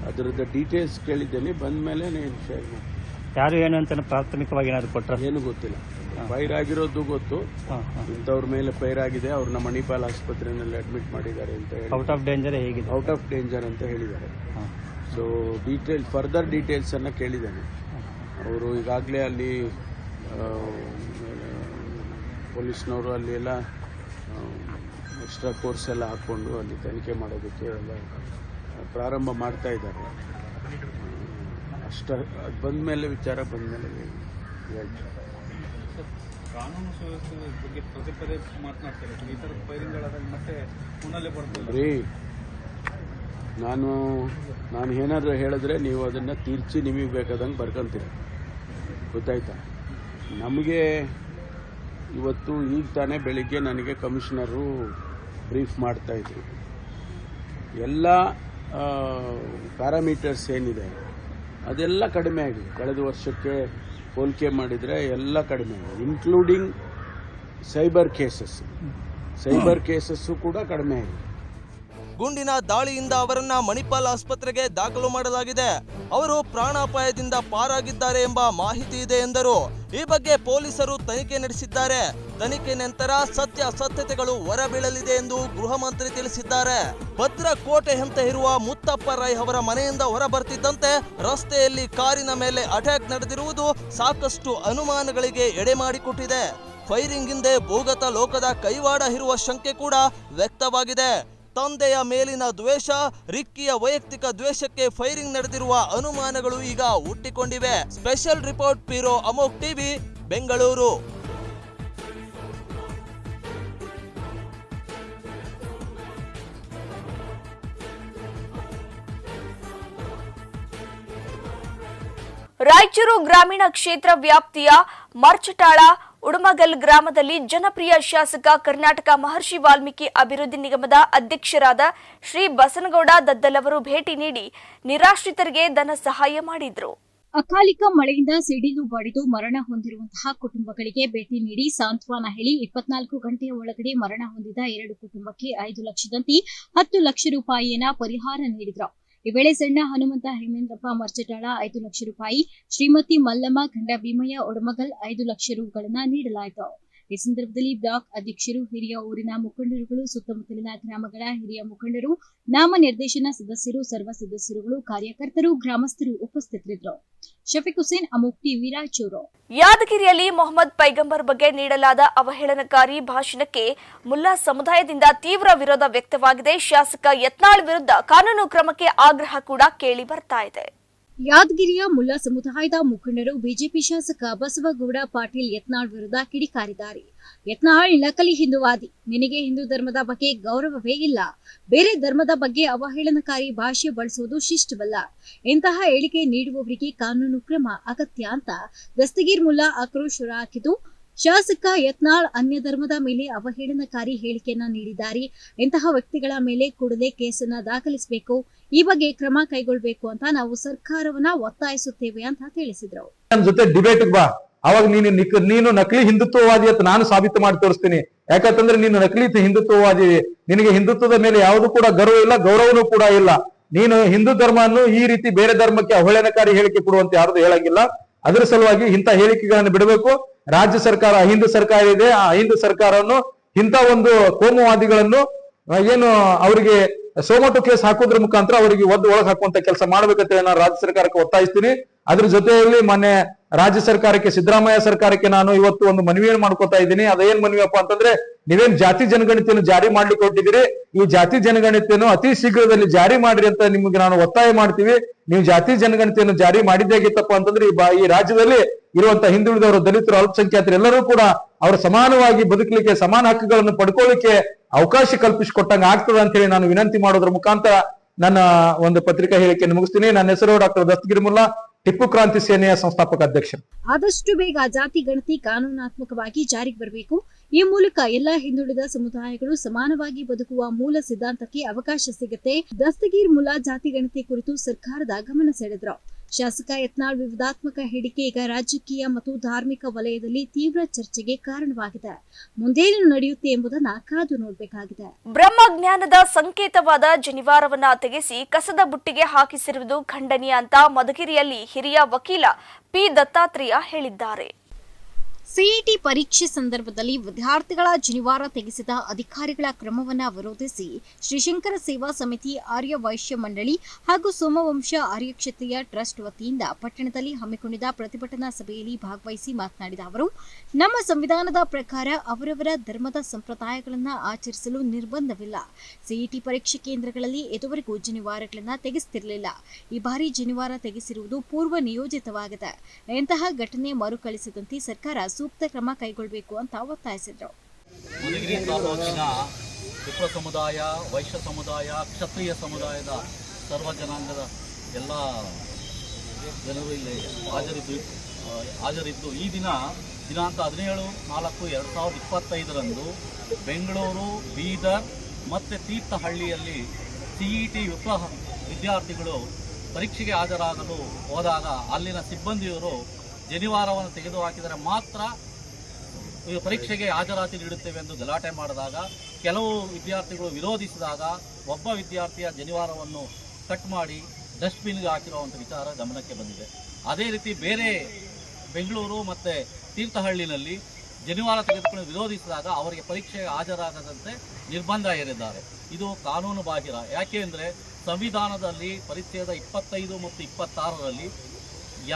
ಅದರದ್ದು ಡೀಟೇಲ್ಸ್ ಕೇಳಿದ್ದೇನೆ. ಬಂದ ಮೇಲೆ ನಾನು ಶೇರ್ ಮಾಡ್ತೀನಿ. ಯಾರು ಏನು ಅಂತ ಪ್ರಾಥಮಿಕವಾಗಿ ಏನಾದ್ರು ಕೊಟ್ಟರೆ ಏನು ಗೊತ್ತಿಲ್ಲ. ಫೈರ್ ಆಗಿರೋದು ಗೊತ್ತು, ಇಂಥವ್ರ ಮೇಲೆ ಫೈರ್ ಆಗಿದೆ, ಅವ್ರನ್ನ ಮಣಿಪಾಲ್ ಆಸ್ಪತ್ರೆಯಲ್ಲಿ ಅಡ್ಮಿಟ್ ಮಾಡಿದ್ದಾರೆ ಅಂತ ಹೇಳಿ. ಔಟ್ ಆಫ್ ಡೇಂಜರ್ ಹೇಗಿದೆ? ಔಟ್ ಆಫ್ ಡೇಂಜರ್ ಅಂತ ಹೇಳಿದ್ದಾರೆ. ಸೊ ಫರ್ದರ್ ಡೀಟೇಲ್ಸ್ ಅನ್ನ ಕೇಳಿದ್ದೇನೆ. ಅವರು ಈಗಾಗಲೇ ಅಲ್ಲಿ ಪೊಲೀಸ್ನವರು ಅಲ್ಲಿ ಎಲ್ಲ ಎಕ್ಸ್ಟ್ರಾ ಕೋರ್ಸ್ ಎಲ್ಲ ಹಾಕ್ಕೊಂಡು ಅಲ್ಲಿ ತನಿಖೆ ಮಾಡೋದಕ್ಕೆ ಎಲ್ಲ ಪ್ರಾರಂಭ ಮಾಡ್ತಾ ಇದ್ದಾರೆ. ಅದು ಬಂದ ಮೇಲೆ ವಿಚಾರ ಬಂದ ಮೇಲೆ ಕಾನೂನು ಸುವ್ಯವಸ್ಥೆ ಬಗ್ಗೆ ಪದೇ ಪದೇ ಮಾತನಾಡ್ತಾರೆ. ಈ ಥರದ ಫೈರಿಂಗ್ಗಳಾದಾಗ ಮತ್ತೆ ಮುನ್ನಲ್ಲೇ ಬರ್ತದೆ ರೀ. ನಾನು ಏನಾದರೂ ಹೇಳಿದ್ರೆ ನೀವು ಅದನ್ನು ತೀರ್ಚಿ ನಿಮಗೆ ಬೇಕಾದಂಗೆ ಬರ್ಕೊಂತೀರ, ಗೊತ್ತಾಯ್ತಾ? ನಮಗೆ ಇವತ್ತು ಈಗ ತಾನೇ ಬೆಳಿಗ್ಗೆ ನನಗೆ ಕಮಿಷನರು ಬ್ರೀಫ್ ಮಾಡ್ತಾಯಿದ್ರು. ಎಲ್ಲ ಪ್ಯಾರಾಮೀಟರ್ಸ್ ಏನಿದೆ ಅದೆಲ್ಲ ಕಡಿಮೆ ಆಗಿದೆ. ಕಳೆದ ವರ್ಷಕ್ಕೆ ಹೋಲಿಕೆ ಮಾಡಿದರೆ ಎಲ್ಲ ಕಡಿಮೆ ಆಗಿದೆ, ಇನ್ಕ್ಲೂಡಿಂಗ್ ಸೈಬರ್ ಕೇಸಸ್ಸು ಕೂಡ ಕಡಿಮೆ ಆಗಿದೆ. ಗುಂಡಿನ ದಾಳಿಯಿಂದ ಅವರನ್ನ ಮಣಿಪಾಲ್ ಆಸ್ಪತ್ರೆಗೆ ದಾಖಲು ಮಾಡಲಾಗಿದೆ. ಅವರು ಪ್ರಾಣಾಪಾಯದಿಂದ ಪಾರಾಗಿದ್ದಾರೆ ಎಂಬ ಮಾಹಿತಿ ಇದೆ ಎಂದರು. ಈ ಬಗ್ಗೆ ಪೊಲೀಸರು ತನಿಖೆ ನಡೆಸಿದ್ದಾರೆ. ತನಿಖೆ ನಂತರ ಸತ್ಯಾಸತ್ಯತೆಗಳು ಹೊರಬೀಳಲಿದೆ ಎಂದು ಗೃಹ ಮಂತ್ರಿ ತಿಳಿಸಿದ್ದಾರೆ. ಭದ್ರಕೋಟೆ ಅಂತ ಇರುವ ಮುತ್ತಪ್ಪ ರೈ ಅವರ ಮನೆಯಿಂದ ಹೊರಬರ್ತಿದ್ದಂತೆ ರಸ್ತೆಯಲ್ಲಿ ಕಾರಿನ ಮೇಲೆ ಅಟ್ಯಾಕ್ ನಡೆದಿರುವುದು ಸಾಕಷ್ಟು ಅನುಮಾನಗಳಿಗೆ ಎಡೆ ಮಾಡಿಕೊಟ್ಟಿದೆ. ಫೈರಿಂಗ್ ಹಿಂದೆ ಭೂಗತ ಲೋಕದ ಕೈವಾಡ ಇರುವ ಶಂಕೆ ಕೂಡ ವ್ಯಕ್ತವಾಗಿದೆ. ತಂದೆಯ ಮೇಲಿನ ದ್ವೇಷ, ರಿಕ್ಕಿಯ ವೈಯಕ್ತಿಕ ದ್ವೇಷಕ್ಕೆ ಫೈರಿಂಗ್ ನಡೆದಿರುವ ಅನುಮಾನಗಳು ಈಗ ಹುಟ್ಟಿಕೊಂಡಿವೆ. ಸ್ಪೆಷಲ್ ರಿಪೋರ್ಟ್ ಬ್ಯೂರೋ, ಅಮೋಕ್ ಟಿವಿ, ಬೆಂಗಳೂರು. ರಾಯಚೂರು ಗ್ರಾಮೀಣ ಕ್ಷೇತ್ರ ವ್ಯಾಪ್ತಿಯ ಮರ್ಚಟಾಳ ಉಡಮಗಲ್ ಗ್ರಾಮದಲ್ಲಿ ಜನಪ್ರಿಯ ಶಾಸಕ, ಕರ್ನಾಟಕ ಮಹರ್ಷಿ ವಾಲ್ಮೀಕಿ ಅಭಿವೃದ್ಧಿ ನಿಗಮದ ಅಧ್ಯಕ್ಷರಾದ ಶ್ರೀ ಬಸನಗೌಡ ದದ್ದಲ್ ಅವರು ಭೇಟಿ ನೀಡಿ ನಿರಾಶ್ರಿತರಿಗೆ ಧನ ಸಹಾಯ ಮಾಡಿದ್ರು. ಅಕಾಲಿಕ ಮಳೆಯಿಂದ ಸಿಡಿಲು ಬಡಿದು ಮರಣ ಹೊಂದಿರುವಂತಹ ಕುಟುಂಬಗಳಿಗೆ ಭೇಟಿ ನೀಡಿ ಸಾಂತ್ವನ ಹೇಳಿ 24 ಗಂಟೆಯ ಒಳಗಡೆ ಮರಣ ಹೊಂದಿದ 2 ಕುಟುಂಬಕ್ಕೆ 5 ಲಕ್ಷದಂತೆ 10 ಲಕ್ಷ ರೂಪಾಯಿಯನ್ನ ಪರಿಹಾರ ನೀಡಿದ್ರು. ಈ ವೇಳೆ ಸಣ್ಣ ಹನುಮಂತ ಹೇಮೇಂದ್ರಪ್ಪ ಮರ್ಚಟಾಳ 5 ಲಕ್ಷ ರೂಪಾಯಿ, ಶ್ರೀಮತಿ ಮಲ್ಲಮ್ಮ ಗಂಡ ಭೀಮಯ್ಯ ಒಡಮಗಲ್ 5 ಲಕ್ಷ ರೂಗಳನ್ನು ನೀಡಲಾಯಿತು. ಈ ಸಂದರ್ಭದಲ್ಲಿ ಬ್ಲಾಕ್ ಅಧ್ಯಕ್ಷರು, ಹಿರಿಯ ಊರಿನ ಮುಖಂಡರುಗಳು, ಸುತ್ತಮುತ್ತಲಿನ ಗ್ರಾಮಗಳ ಹಿರಿಯ ಮುಖಂಡರು, ನಾಮ ನಿರ್ದೇಶನ ಸದಸ್ಯರು, ಸರ್ವ ಸದಸ್ಯರುಗಳು, ಕಾರ್ಯಕರ್ತರು, ಗ್ರಾಮಸ್ಥರು ಉಪಸ್ಥಿತರಿದ್ದರು. ಶಫೀಕ್ ಹುಸೇನ್, ಅಮೋಕ್ ಟಿವಿ, ರಾಯಚೂರು. ಯಾದಗಿರಿಯಲ್ಲಿ ಮೊಹಮ್ಮದ್ ಪೈಗಂಬರ್ ಬಗ್ಗೆ ನೀಡಲಾದ ಅವಹೇಳನಕಾರಿ ಭಾಷಣಕ್ಕೆ ಮುಲ್ಲಾ ಸಮುದಾಯದಿಂದ ತೀವ್ರ ವಿರೋಧ ವ್ಯಕ್ತವಾಗಿದೆ. ಶಾಸಕ ಯತ್ನಾಳ್ ವಿರುದ್ಧ ಕಾನೂನು ಕ್ರಮಕ್ಕೆ ಆಗ್ರಹ ಕೂಡ ಕೇಳಿ ಬರ್ತಾ ಇದೆ. ಯಾದಗಿರಿಯ ಮುಲ್ಲಾ ಸಮುದಾಯದ ಮುಖಂಡರು ಬಿಜೆಪಿ ಶಾಸಕ ಬಸವಗೌಡ ಪಾಟೀಲ್ ಯತ್ನಾಳ್ ವಿರುದ್ಧ ಕಿಡಿಕಾರಿದ್ದಾರೆ. ಯತ್ನಾಳ್ ನಕಲಿ ಹಿಂದೂವಾದಿ, ನಿನಗೆ ಹಿಂದೂ ಧರ್ಮದ ಬಗ್ಗೆ ಗೌರವವೇ ಇಲ್ಲ, ಬೇರೆ ಧರ್ಮದ ಬಗ್ಗೆ ಅವಹೇಳನಕಾರಿ ಭಾಷೆ ಬಳಸುವುದು ಶಿಷ್ಟವಲ್ಲ, ಇಂತಹ ಹೇಳಿಕೆ ನೀಡುವವರಿಗೆ ಕಾನೂನು ಕ್ರಮ ಅಗತ್ಯ ಅಂತ ದಸ್ತಗೀರ್ ಮುಲ್ಲಾ ಆಕ್ರೋಶ ಹೊರಹಾಕಿದ್ದು, ಶಾಸಕ ಯತ್ನಾಳ್ ಅನ್ಯ ಧರ್ಮದ ಮೇಲೆ ಅವಹೇಳನಕಾರಿ ಹೇಳಿಕೆಯನ್ನ ನೀಡಿದ್ದಾರೆ. ಇಂತಹ ವ್ಯಕ್ತಿಗಳ ಮೇಲೆ ಕೂಡಲೇ ಕೇಸನ್ನ ದಾಖಲಿಸಬೇಕು, ಈ ಬಗ್ಗೆ ಕ್ರಮ ಕೈಗೊಳ್ಳಬೇಕು ಅಂತ ನಾವು ಸರ್ಕಾರವನ್ನ ಒತ್ತಾಯಿಸುತ್ತೇವೆ ಅಂತ ತಿಳಿಸಿದ್ರು. ನನ್ನ ಜೊತೆ ಡಿಬೇಟ್ ಬಾ, ಅವಾಗ ನೀನು ನಕಲಿ ಹಿಂದುತ್ವವಾದಿ ಅಂತ ನಾನು ಸಾಬೀತು ಮಾಡಿ ತೋರಿಸ್ತೀನಿ. ಯಾಕಂತಂದ್ರೆ ನೀನು ನಕಲಿ ಹಿಂದುತ್ವವಾದಿ, ನಿನಗೆ ಹಿಂದುತ್ವದ ಮೇಲೆ ಯಾವುದು ಕೂಡ ಗೌರವ ಇಲ್ಲ, ಗೌರವನೂ ಕೂಡ ಇಲ್ಲ. ನೀನು ಹಿಂದೂ ಧರ್ಮವನ್ನು ಈ ರೀತಿ ಬೇರೆ ಧರ್ಮಕ್ಕೆ ಅವಹೇಳನಕಾರಿ ಹೇಳಿಕೆ ಕೊಡುವಂತ ಯಾರು ಹೇಳಂಗಿಲ್ಲ. ಅದರ ಸಲುವಾಗಿ ಇಂಥ ಹೇಳಿಕೆಗಳನ್ನು ಬಿಡಬೇಕು. ರಾಜ್ಯ ಸರ್ಕಾರ ಅಹಿಂದ ಸರ್ಕಾರ ಇದೆ, ಆ ಅಹಿಂದ ಸರ್ಕಾರವನ್ನು ಇಂಥ ಒಂದು ಕೋಮುವಾದಿಗಳನ್ನು ಏನು ಅವರಿಗೆ ಸೋಮೋಟೋ ಕೇಸ್ ಹಾಕೋದ್ರ ಮುಖಾಂತರ ಅವರಿಗೆ ಒಳಗೆ ಹಾಕುವಂತ ಕೆಲಸ ಮಾಡ್ಬೇಕಂತ ನಾನು ರಾಜ್ಯ ಸರ್ಕಾರಕ್ಕೆ ಒತ್ತಾಯಿಸ್ತೀನಿ. ಅದ್ರ ಜೊತೆಯಲ್ಲಿ ಮೊನ್ನೆ ರಾಜ್ಯ ಸರ್ಕಾರಕ್ಕೆ, ಸಿದ್ದರಾಮಯ್ಯ ಸರ್ಕಾರಕ್ಕೆ ನಾನು ಇವತ್ತು ಒಂದು ಮನವಿಯನ್ನು ಮಾಡ್ಕೊತಾ ಇದ್ದೀನಿ. ಅದೇನ್ ಮನವಿಯಪ್ಪ ಅಂತಂದ್ರೆ, ನೀವೇನ್ ಜಾತಿ ಜನಗಣತಿಯನ್ನು ಜಾರಿ ಮಾಡ್ಲಿಕ್ಕೆ ಹೊರಟಿದ್ದೀರಿ, ಈ ಜಾತಿ ಜನಗಣತಿಯನ್ನು ಅತಿ ಶೀಘ್ರದಲ್ಲಿ ಜಾರಿ ಮಾಡ್ರಿ ಅಂತ ನಿಮ್ಗೆ ನಾನು ಒತ್ತಾಯ ಮಾಡ್ತೀವಿ. ನೀವು ಜಾತಿ ಜನಗಣತಿಯನ್ನು ಜಾರಿ ಮಾಡಿದ್ದಾಗಿತ್ತಪ್ಪ ಅಂತಂದ್ರೆ ಈ ರಾಜ್ಯದಲ್ಲಿ ಇರುವಂತ ಹಿಂದುಳಿದವರು, ದಲಿತರು, ಅಲ್ಪಸಂಖ್ಯಾತರು ಎಲ್ಲರೂ ಕೂಡ ಅವರು ಸಮಾನವಾಗಿ ಬದುಕಲಿಕ್ಕೆ, ಸಮಾನ ಹಕ್ಕುಗಳನ್ನು ಪಡ್ಕೊಳ್ಳಿಕ್ಕೆ ಅವಕಾಶ ಕಲ್ಪಿಸಿಕೊಟ್ಟಂಗ ಆಗ್ತದೆ ಅಂತ ಹೇಳಿ ನಾನು ವಿನಂತಿ ಮಾಡೋದ್ರ ಮುಖಾಂತರ ನನ್ನ ಒಂದು ಪತ್ರಿಕಾ ಹೇಳಿಕೆಯನ್ನು ಮುಗಿಸ್ತೀನಿ. ನನ್ನ ಹೆಸರು ಡಾಕ್ಟರ್ ದಸ್ತಗಿರಿ ಮುಲ್ಲಾ, ಟಿಪ್ಪು ಕ್ರಾಂತಿ ಸೇನೆಯ ಸಂಸ್ಥಾಪಕ ಅಧ್ಯಕ್ಷ. ಆದಷ್ಟು ಬೇಗ ಜಾತಿ ಗಣತಿ ಕಾನೂನಾತ್ಮಕವಾಗಿ ಜಾರಿಗೆ ಬರಬೇಕು. ಈ ಮೂಲಕ ಎಲ್ಲಾ ಹಿಂದುಳಿದ ಸಮುದಾಯಗಳು ಸಮಾನವಾಗಿ ಬದುಕುವ ಮೂಲ ಸಿದ್ಧಾಂತಕ್ಕೆ ಅವಕಾಶ ಸಿಗುತ್ತೆ. ದಸ್ತಗೀರ್ ಮುಲ್ಲಾ ಜಾತಿ ಗಣತಿ ಕುರಿತು ಸರ್ಕಾರದ ಗಮನ ಸೆಳೆದ್ರು. ಶಾಸಕ ಯತ್ನಾಳ್ ವಿವಾದಾತ್ಮಕ ಹೇಳಿಕೆ ಈಗ ರಾಜಕೀಯ ಮತ್ತು ಧಾರ್ಮಿಕ ವಲಯದಲ್ಲಿ ತೀವ್ರ ಚರ್ಚೆಗೆ ಕಾರಣವಾಗಿದೆ. ಮುಂದೇನು ನಡೆಯುತ್ತೆ ಎಂಬುದನ್ನ ಕಾದು ನೋಡಬೇಕಾಗಿದೆ. ಬ್ರಹ್ಮಜ್ಞಾನದ ಸಂಕೇತವಾದ ಜನಿವಾರವನ್ನ ತೆಗೆಸಿ ಕಸದ ಬುಟ್ಟಿಗೆ ಹಾಕಿಸಿರುವುದು ಖಂಡನೀಯ ಅಂತ ಮಧುಗಿರಿಯಲ್ಲಿ ಹಿರಿಯ ವಕೀಲ ಪಿ ದತ್ತಾತ್ರೇಯ ಹೇಳಿದ್ದಾರೆ. ಸಿಇಟಿ ಪರೀಕ್ಷೆ ಸಂದರ್ಭದಲ್ಲಿ ವಿದ್ಯಾರ್ಥಿಗಳ ಜನಿವಾರ ತೆಗೆಸಿದ ಅಧಿಕಾರಿಗಳ ಕ್ರಮವನ್ನ ವಿರೋಧಿಸಿ ಶ್ರೀಶಂಕರ ಸೇವಾ ಸಮಿತಿ, ಆರ್ಯ ವೈಶ್ಯ ಮಂಡಳಿ ಹಾಗೂ ಸೋಮವಂಶ ಆರ್ಯ ಕ್ಷತ್ರಿಯ ಟ್ರಸ್ಟ್ ವತಿಯಿಂದ ಪಟ್ಟಣದಲ್ಲಿ ಹಮ್ಮಿಕೊಂಡಿದ್ದ ಪ್ರತಿಭಟನಾ ಸಭೆಯಲ್ಲಿ ಭಾಗವಹಿಸಿ ಮಾತನಾಡಿದ ಅವರು, ನಮ್ಮ ಸಂವಿಧಾನದ ಪ್ರಕಾರ ಅವರವರ ಧರ್ಮದ ಸಂಪ್ರದಾಯಗಳನ್ನು ಆಚರಿಸಲು ನಿರ್ಬಂಧವಿಲ್ಲ. ಸಿಇಟಿ ಪರೀಕ್ಷೆ ಕೇಂದ್ರಗಳಲ್ಲಿ ಇದುವರೆಗೂ ಜನಿವಾರಗಳನ್ನು ತೆಗೆಸುತ್ತಿರಲಿಲ್ಲ. ಈ ಬಾರಿ ಜನಿವಾರ ತೆಗೆಸಿರುವುದು ಪೂರ್ವ ನಿಯೋಜಿತವಾಗಿದೆ. ಇಂತಹ ಘಟನೆ ಮರುಕಳಿಸದಂತೆ ಸರ್ಕಾರ ಸೂಕ್ತ ಕ್ರಮ ಕೈಗೊಳ್ಳಬೇಕು ಅಂತ ಒತ್ತಾಯಿಸಿದರು. ಮಧುಗಿರಿ ತಾಲೂಕಿನ ವಿಪ್ರ ಸಮುದಾಯ, ವೈಶ್ಯ ಸಮುದಾಯ, ಕ್ಷತ್ರಿಯ ಸಮುದಾಯದ ಸರ್ವ ಜನಾಂಗದ ಎಲ್ಲ ಜನರು ಇಲ್ಲಿ ಹಾಜರಿದ್ದು ಈ ದಿನಾಂಕ 17/4/2025 ಬೆಂಗಳೂರು, ಬೀದರ್ ಮತ್ತು ತೀರ್ಥಹಳ್ಳಿಯಲ್ಲಿ ಸಿಇಟಿ ವಿಪ್ರ ವಿದ್ಯಾರ್ಥಿಗಳು ಪರೀಕ್ಷೆಗೆ ಹಾಜರಾಗಲು ಹೋದಾಗ ಅಲ್ಲಿನ ಸಿಬ್ಬಂದಿಯವರು ಜನಿವಾರವನ್ನು ತೆಗೆದುಹಾಕಿದರೆ ಮಾತ್ರ ಪರೀಕ್ಷೆಗೆ ಹಾಜರಾತಿ ನೀಡುತ್ತೇವೆ ಎಂದು ಗಲಾಟೆ ಮಾಡಿದಾಗ ಕೆಲವು ವಿದ್ಯಾರ್ಥಿಗಳು ವಿರೋಧಿಸಿದಾಗ ಒಬ್ಬ ವಿದ್ಯಾರ್ಥಿಯ ಜನಿವಾರವನ್ನು ಕಟ್ ಮಾಡಿ ಡಸ್ಟ್ಬಿನ್ಗೆ ಹಾಕಿರುವಂಥ ವಿಚಾರ ಗಮನಕ್ಕೆ ಬಂದಿದೆ. ಅದೇ ರೀತಿ ಬೇರೆ ಬೆಂಗಳೂರು ಮತ್ತು ತೀರ್ಥಹಳ್ಳಿನಲ್ಲಿ ಜನಿವಾರ ತೆಗೆದುಕೊಂಡು ವಿರೋಧಿಸಿದಾಗ ಅವರಿಗೆ ಪರೀಕ್ಷೆಗೆ ಹಾಜರಾಗದಂತೆ ನಿರ್ಬಂಧ ಹೇರಿದ್ದಾರೆ. ಇದು ಕಾನೂನು ಬಾಹಿರ. ಯಾಕೆ ಅಂದರೆ ಸಂವಿಧಾನದಲ್ಲಿ ಪರಿಚ್ಛೇದ 25 ಮತ್ತು 26ರಲ್ಲಿ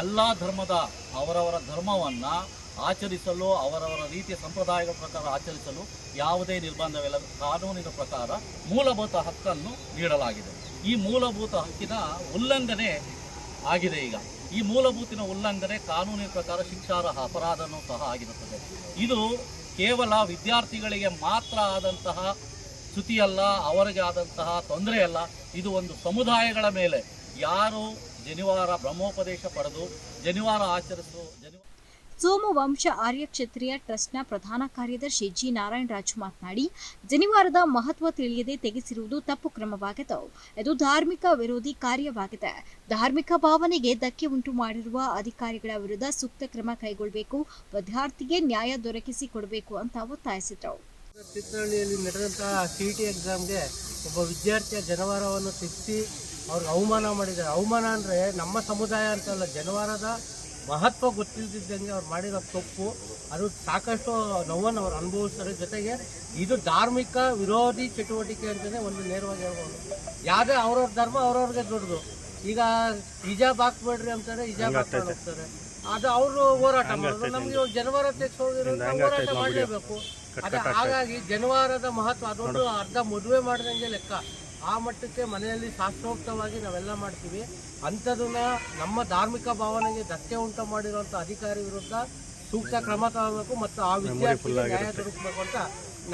ಎಲ್ಲ ಧರ್ಮದ ಅವರವರ ಧರ್ಮವನ್ನು ಆಚರಿಸಲು, ಅವರವರ ರೀತಿಯ ಸಂಪ್ರದಾಯಗಳ ಪ್ರಕಾರ ಆಚರಿಸಲು ಯಾವುದೇ ನಿರ್ಬಂಧವಿಲ್ಲ. ಕಾನೂನಿನ ಪ್ರಕಾರ ಮೂಲಭೂತ ಹಕ್ಕನ್ನು ನೀಡಲಾಗಿದೆ. ಈ ಮೂಲಭೂತ ಹಕ್ಕಿನ ಉಲ್ಲಂಘನೆ ಆಗಿದೆ. ಈಗ ಈ ಮೂಲಭೂತಿನ ಉಲ್ಲಂಘನೆ ಕಾನೂನಿನ ಪ್ರಕಾರ ಶಿಕ್ಷಾರ್ಹ ಅಪರಾಧನೂ ಸಹ ಆಗಿರುತ್ತದೆ. ಇದು ಕೇವಲ ವಿದ್ಯಾರ್ಥಿಗಳಿಗೆ ಮಾತ್ರ ಆದಂತಹ ಚ್ಯುತಿಯಲ್ಲ, ಅವರಿಗೆ ಆದಂತಹ ತೊಂದರೆಯಲ್ಲ. ಇದು ಒಂದು ಸಮುದಾಯಗಳ ಮೇಲೆ ಯಾರು ಜನಿವಾರ ಬ್ರಹ್ಮೋಪದೇಶ ಪಡೆದು ಜನಿವಾರ ಸೋಮವಂಶ ಆರ್ಯ ಕ್ಷತ್ರಿಯ ಟ್ರಸ್ಟ್ನ ಪ್ರಧಾನ ಕಾರ್ಯದರ್ಶಿ ಜಿ ನಾರಾಯಣರಾಜು ಮಾತನಾಡಿ, ಜನಿವಾರದ ಮಹತ್ವ ತಿಳಿಯದೆ ತೆಗೆಸಿರುವುದು ತಪ್ಪು ಕ್ರಮವಾಗಿದ್ದು, ಇದು ಧಾರ್ಮಿಕ ವಿರೋಧಿ ಕಾರ್ಯವಾಗಿದೆ. ಧಾರ್ಮಿಕ ಭಾವನೆಗೆ ಧಕ್ಕೆ ಉಂಟು ಮಾಡಿರುವ ಅಧಿಕಾರಿಗಳ ವಿರುದ್ಧ ಸೂಕ್ತ ಕ್ರಮ ಕೈಗೊಳ್ಳಬೇಕು, ವಿದ್ಯಾರ್ಥಿಗೆ ನ್ಯಾಯ ದೊರಕಿಸಿ ಕೊಡಬೇಕು ಅಂತ ಒತ್ತಾಯಿಸಿದರು. ತೀರ್ಥಹಳ್ಳಿಯಲ್ಲಿ ನಡೆದಂತಹ ಸಿಇಟಿ ಎಕ್ಸಾಮ್ಗೆ ಒಬ್ಬ ವಿದ್ಯಾರ್ಥಿಯ ಜನಿವಾರವನ್ನು ತೆಗೆಸಿ ಅವ್ರಿಗೆ ಅವಮಾನ ಮಾಡಿದ್ದಾರೆ. ಅವಮಾನ ಅಂದರೆ ನಮ್ಮ ಸಮುದಾಯ ಅಂತಲ್ಲ, ಜನಿವಾರದ ಮಹತ್ವ ಗೊತ್ತಿಲ್ಲದಿದ್ದಂಗೆ ಅವ್ರು ಮಾಡಿರೋ ತಪ್ಪು. ಅದು ಸಾಕಷ್ಟು ನೋವನ್ನು ಅವ್ರು ಅನುಭವಿಸ್ತಾರೆ. ಜೊತೆಗೆ ಇದು ಧಾರ್ಮಿಕ ವಿರೋಧಿ ಚಟುವಟಿಕೆ ಅಂತಲೇ ಒಂದು ನೇರವಾಗಿ ಹೇಳ್ಬೋದು. ಯಾವುದೇ ಅವ್ರವ್ರ ಧರ್ಮ ಅವ್ರವ್ರಿಗೆ ದೊಡ್ಡದು. ಈಗ ಹಿಜಾಬ್ ಹಾಕ್ಬೇಡ್ರಿ ಅಂತಾರೆ, ಹಿಜಾಬ್ ಹಾಕ್ಕೊಂಡು ಹೋಗ್ತಾರೆ. ಅದು ಅವರು ಹೋರಾಟ ಮಾಡೋದು. ನಮಗೆ ಇವಾಗ ಜನಿವಾರ ತೆಗೆಸೋದಿರೋದು ಹೋರಾಟ ಮಾಡಲೇಬೇಕು. ಅದೇ ಹಾಗಾಗಿ ಜನಿವಾರದ ಮಹತ್ವ ಅದೊಂದು ಅರ್ಧ ಮದುವೆ ಮಾಡಿದಂಗೆ ಲೆಕ್ಕ. ಆ ಮಟ್ಟಕ್ಕೆ ಮನೆಯಲ್ಲಿ ಶಾಸ್ತ್ರೋಕ್ತವಾಗಿ ನಾವೆಲ್ಲ ಮಾಡ್ತೀವಿ. ಅಂಥದನ್ನ ನಮ್ಮ ಧಾರ್ಮಿಕ ಭಾವನೆಗೆ ಧಕ್ಕೆ ಉಂಟು ಮಾಡಿರುವಂಥ ಅಧಿಕಾರಿ ವಿರುದ್ಧ ಸೂಕ್ತ ಕ್ರಮ ತಗೋಬೇಕು ಮತ್ತು ಆ ವಿದ್ಯಾರ್ಥಿಗೆ ನ್ಯಾಯ ದೊರಕಬೇಕು ಅಂತ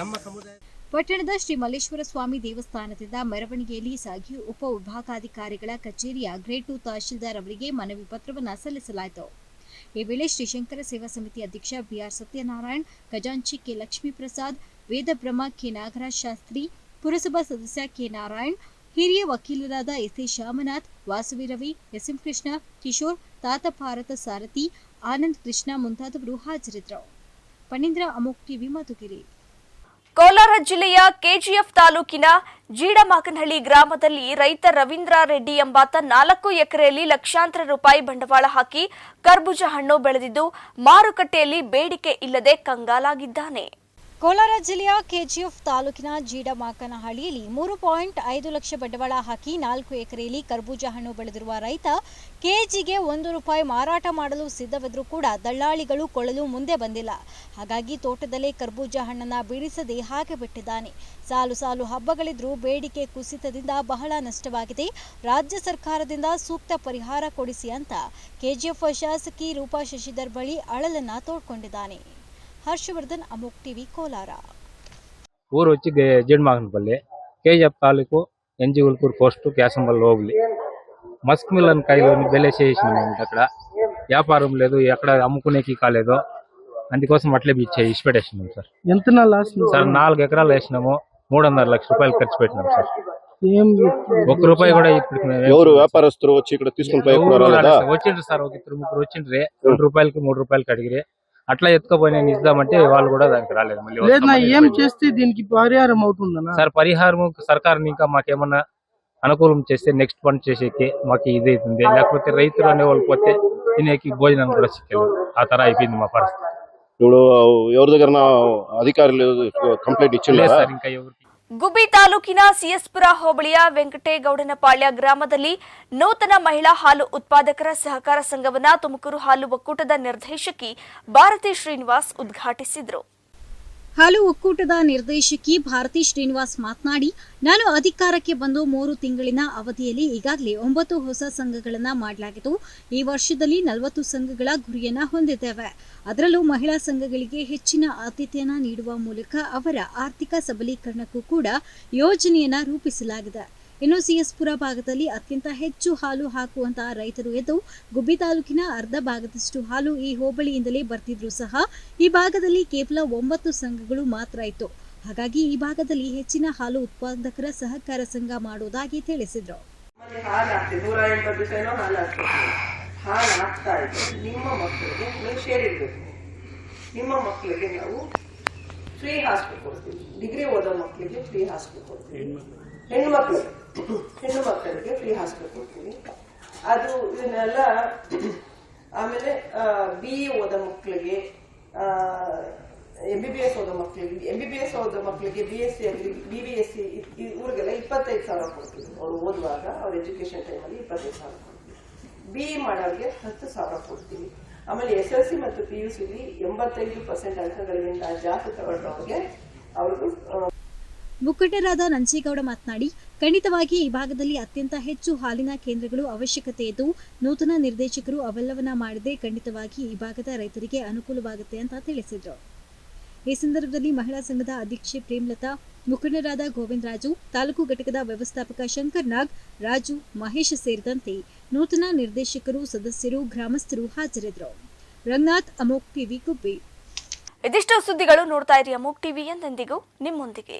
ನಮ್ಮ ಸಮುದಾಯ. ಪಟ್ಟಣದ ಶ್ರೀ ಮಲ್ಲೇಶ್ವರ ಸ್ವಾಮಿ ದೇವಸ್ಥಾನದಿಂದ ಮೆರವಣಿಗೆಯಲ್ಲಿ ಸಾಗಿ ಉಪವಿಭಾಗಾಧಿಕಾರಿಗಳ ಕಚೇರಿಯ ಗ್ರೇಡ್ 2 ತಹಶೀಲ್ದಾರ್ ಅವರಿಗೆ ಮನವಿ ಪತ್ರವನ್ನು ಸಲ್ಲಿಸಲಾಯಿತು. ಈ ವೇಳೆ ಶ್ರೀಶಂಕರ ಸೇವಾ ಸಮಿತಿ ಅಧ್ಯಕ್ಷ ಬಿಆರ್ ಸತ್ಯನಾರಾಯಣ್, ಖಜಾಂಚಿ ಕೆ ಲಕ್ಷ್ಮೀಪ್ರಸಾದ್, ವೇದಬ್ರಹ್ಮ ಕೆ ನಾಗರಾಜ್ ಶಾಸ್ತ್ರಿ, ಪುರಸಭಾ ಸದಸ್ಯ ಕೆ ನಾರಾಯಣ್, ಹಿರಿಯ ವಕೀಲರಾದ S A Shyamnath, Vasavi Ravi, S M Krishna, Kishore, ತಾತ ಭಾರತ ಸಾರಥಿ, ಆನಂದ್ ಕೃಷ್ಣ ಮುಂತಾದವರು ಹಾಜರಿದ್ದರು. ಪಣೀಂದ್ರ ಅಮೋಕ್ ಟಿವಿ ಮಧುಗಿರಿ. ಕೋಲಾರ ಜಿಲ್ಲೆಯ ಕೆಜಿಎಫ್ ತಾಲೂಕಿನ ಜೀಡಮಾಕನಹಳ್ಳಿ ಗ್ರಾಮದಲ್ಲಿ ರೈತ ರವೀಂದ್ರ ರೆಡ್ಡಿ ಎಂಬಾತ 4 ಎಕರೆಯಲ್ಲಿ ಲಕ್ಷಾಂತರ ರೂಪಾಯಿ ಬಂಡವಾಳ ಹಾಕಿ ಕರ್ಬೂಜ ಹಣ್ಣು ಬೆಳೆದಿದ್ದು ಮಾರುಕಟ್ಟೆಯಲ್ಲಿ ಬೇಡಿಕೆ ಇಲ್ಲದೆ ಕಂಗಾಲಾಗಿದ್ದಾನೆ. ಕೋಲಾರ ಜಿಲ್ಲೆಯ ಕೆಜಿಎಫ್ ತಾಲೂಕಿನ ಜೀಡಮಾಕನಹಳ್ಳಿಯಲ್ಲಿ 3.5 ಲಕ್ಷ ಬಂಡವಾಳ ಹಾಕಿ 4 ಎಕರೆಯಲ್ಲಿ ಕರ್ಬೂಜ ಹಣ್ಣು ಬೆಳೆದಿರುವ ರೈತ ಕೆಜಿಗೆ ₹1 ಮಾರಾಟ ಮಾಡಲು ಸಿದ್ಧವಿದ್ರೂ ಕೂಡ ದಳ್ಳಾಳಿಗಳು ಕೊಳ್ಳಲು ಮುಂದೆ ಬಂದಿಲ್ಲ. ಹಾಗಾಗಿ ತೋಟದಲ್ಲೇ ಕರ್ಬೂಜ ಹಣ್ಣನ್ನ ಬಿಡಿಸದೆ ಹಾಗೆ ಬಿಟ್ಟಿದ್ದಾನೆ. ಸಾಲು ಸಾಲು ಹಬ್ಬಗಳಿದ್ರೂ ಬೇಡಿಕೆ ಕುಸಿತದಿಂದ ಬಹಳ ನಷ್ಟವಾಗಿದೆ. ರಾಜ್ಯ ಸರ್ಕಾರದಿಂದ ಸೂಕ್ತ ಪರಿಹಾರ ಕೊಡಿಸಿ ಅಂತ ಕೆಜಿಎಫ್ ಶಾಸಕಿ ರೂಪಾ ಶಶಿಧರ್ ಬಳಿ ಅಳಲನ್ನ ತೋಡ್ಕೊಂಡಿದ್ದಾನೆ. ಹರ್ಷವರ್ಧನ್, ಅಮೋಕ್ ಟಿವಿ, ಕೋಲಾರ. ಊರು వచ్చి జీడిమాకనపల్లి, కేజీఎఫ్ తాలూకు ఎన్జీ ఉల్పూర్ పోస్టు క్యాసంబల్ లోబులి. మస్క్ మిల్లన్ కాయలోని బెలేసేసినాం మేము. అక్కడ వ్యాపారం లేదు, ఎక్కడ అమ్ముకునేకి కాలేదు, అందుకోసం అట్లే ఇచ్చిపెట్టేసినాం సార్. ఎంత లాస్ సార్ 4 ఎకరాలు వేసినాము, ₹3.5 లక్షలు ఖర్చు పెట్టినాం సార్. ₹1 కూడా ఇప్పుడు ఎవరు వ్యాపారస్తులు వచ్చి ఇక్కడ తీసుకుని వచ్చిండ్రు సార్. ఒక 2-3 వచ్చిండ్రి, ₹2కి ₹3కి అడిగిరి. అట్లా ఎత్తుకపోయి నేను ఇద్దామంటే వాళ్ళు కూడా దానికి రాలేదు. మళ్ళీ ఏం చేస్తే దీనికి పరిహారం అవుతుందన్నా సార్? పరిహారం సర్కారు ఇంకా మాకేమన్నా అనుకూలం చేస్తే నెక్స్ట్ పంట చేసేకి మాకు ఇది అవుతుంది. లేకపోతే రైతులు అనే వాళ్ళు పోతే తినేకి భోజనం కూడా సిక్కలేదు. ఆ తర అయిపోయింది మా పరిస్థితి. ఇప్పుడు ఎవరి దగ్గర అధికారులు కంప్లైంట్ ఇచ్చిండ్రు సార్? ఇంకా ఎవరికి. ಗುಬ್ಬಿ ತಾಲೂಕಿನ ಸಿಎಸ್ಪುರ ಹೋಬಳಿಯ ವೆಂಕಟೇಗೌಡನಪಾಳ್ಯ ಗ್ರಾಮದಲ್ಲಿ ನೂತನ ಮಹಿಳಾ ಹಾಲು ಉತ್ಪಾದಕರ ಸಹಕಾರ ಸಂಘವನ್ನ ತುಮಕೂರು ಹಾಲು ಒಕ್ಕೂಟದ ನಿರ್ದೇಶಕಿ ಭಾರತಿ ಶ್ರೀನಿವಾಸ್ ಉದ್ಘಾಟಿಸಿದರು. ಹಾಲು ಒಕ್ಕೂಟದ ನಿರ್ದೇಶಕಿ ಭಾರತಿ ಶ್ರೀನಿವಾಸ್ ಮಾತನಾಡಿ, ನಾನು ಅಧಿಕಾರಕ್ಕೆ ಬಂದು 3 ತಿಂಗಳಿನ ಅವಧಿಯಲ್ಲಿ ಈಗಾಗಲೇ 9 ಹೊಸ ಸಂಘಗಳನ್ನು ಮಾಡಲಾಗಿದ್ದು, ಈ ವರ್ಷದಲ್ಲಿ 40 ಸಂಘಗಳ ಗುರಿಯನ್ನ ಹೊಂದಿದ್ದೇವೆ. ಅದರಲ್ಲೂ ಮಹಿಳಾ ಸಂಘಗಳಿಗೆ ಹೆಚ್ಚಿನ ಆದ್ಯತೆಯನ್ನ ನೀಡುವ ಮೂಲಕ ಅವರ ಆರ್ಥಿಕ ಸಬಲೀಕರಣಕ್ಕೂ ಕೂಡ ಯೋಜನೆಯನ್ನ ರೂಪಿಸಲಾಗಿದೆ. ಇನ್ನು ಸಿಎಸ್ಪುರ ಭಾಗದಲ್ಲಿ ಅತ್ಯಂತ ಹೆಚ್ಚು ಹಾಲು ಹಾಕುವಂತಹ ರೈತರು ಎದ್ದು ಗುಬ್ಬಿ ತಾಲೂಕಿನ ಅರ್ಧ ಭಾಗದಷ್ಟು ಹಾಲು ಈ ಹೋಬಳಿಯಿಂದಲೇ ಬರ್ತಿದ್ರು ಸಹ ಈ ಭಾಗದಲ್ಲಿ ಕೇವಲ 9 ಸಂಘಗಳು ಮಾತ್ರ ಇತ್ತು. ಹಾಗಾಗಿ ಈ ಭಾಗದಲ್ಲಿ ಹೆಚ್ಚಿನ ಹಾಲು ಉತ್ಪಾದಕರ ಸಹಕಾರ ಸಂಘ ಮಾಡುವುದಾಗಿ ತಿಳಿಸಿದ್ರು. ನಿಮ್ಮ ಮಕ್ಕಳಿಗೆ ನಾವು ಫ್ರೀ ಹಾಸ್ಪಿಟಲ್ ಕೊಡ್ತೀವಿ. ಡಿಗ್ರಿ ಓದೋ ಮಕ್ಕಳಿಗೆ ಫ್ರೀ ಹಾಸ್ಪಿಟಲ್ ಕೊಡ್ತೀವಿ. ಹೆಣ್ಣು ಮಕ್ಕಳಿಗೆ ಫ್ರೀ ಹಾಸ್ಪಿಟಲ್ ಕೊಡ್ತೀವಿ. ಅದು ಇದನ್ನೆಲ್ಲ ಆಮೇಲೆ BE ಓದೋ ಮಕ್ಕಳಿಗೆ, MBBS ಓದೋ ಮಕ್ಕಳಿಗೆ BSc ಆಗಲಿ BBSc ಇವ್ರಿಗೆಲ್ಲ 25,000 ಕೊಡ್ತೀವಿ. ಅವ್ರು ಓದುವಾಗ ಅವ್ರ ಎಜುಕೇಶನ್ ಟೈಮಲ್ಲಿ 25,000 ಕೊಡ್ತೀವಿ. BE ಮಾಡೋರಿಗೆ 10,000 ಕೊಡ್ತೀವಿ. ಆಮೇಲೆ SLC ಮತ್ತು PUCಲಿ 85% ಅಂಕಗಳಿಗಿಂತ ಜಾಸ್ತಿ ತಗೊಂಡ್ರವ್ರಿಗೆ ಅವ್ರಿಗೂ. ಮುಖಂಡರಾದ ನಂಜೇಗೌಡ ಮಾತನಾಡಿ, ಖಂಡಿತವಾಗಿ ಈ ಭಾಗದಲ್ಲಿ ಅತ್ಯಂತ ಹೆಚ್ಚು ಹಾಲಿನ ಕೇಂದ್ರಗಳು ಅವಶ್ಯಕತೆ ಇದ್ದು, ನೂತನ ನಿರ್ದೇಶಕರು ಅವೆಲ್ಲವನ್ನ ಮಾಡಿದ್ರೆ ಖಂಡಿತವಾಗಿ ಈ ಭಾಗದ ರೈತರಿಗೆ ಅನುಕೂಲವಾಗುತ್ತೆ ಅಂತ ತಿಳಿಸಿದ್ರು. ಈ ಸಂದರ್ಭದಲ್ಲಿ ಮಹಿಳಾ ಸಂಘದ ಅಧ್ಯಕ್ಷೆ ಪ್ರೇಮಲತಾ, ಮುಖಂಡರಾದ ಗೋವಿಂದ ರಾಜು, ತಾಲೂಕು ಘಟಕದ ವ್ಯವಸ್ಥಾಪಕ ಶಂಕರ್ ನಾಗ್, ರಾಜು, ಮಹೇಶ್ ಸೇರಿದಂತೆ ನೂತನ ನಿರ್ದೇಶಕರು, ಸದಸ್ಯರು, ಗ್ರಾಮಸ್ಥರು ಹಾಜರಿದ್ದರು. ರಂಗನಾಥ್, ಅಮೋಕ್ ಟಿವಿ, ಗುಬ್ಬಿ. ಇದಿಷ್ಟು ಸುದ್ದಿಗಳು. ನೋಡ್ತಾ ಇರಿ ಅಮೋಕ್ ಟಿವಿ, ಎಂದೆಂದಿಗೂ ನಿಮ್ಮೊಂದಿಗೆ.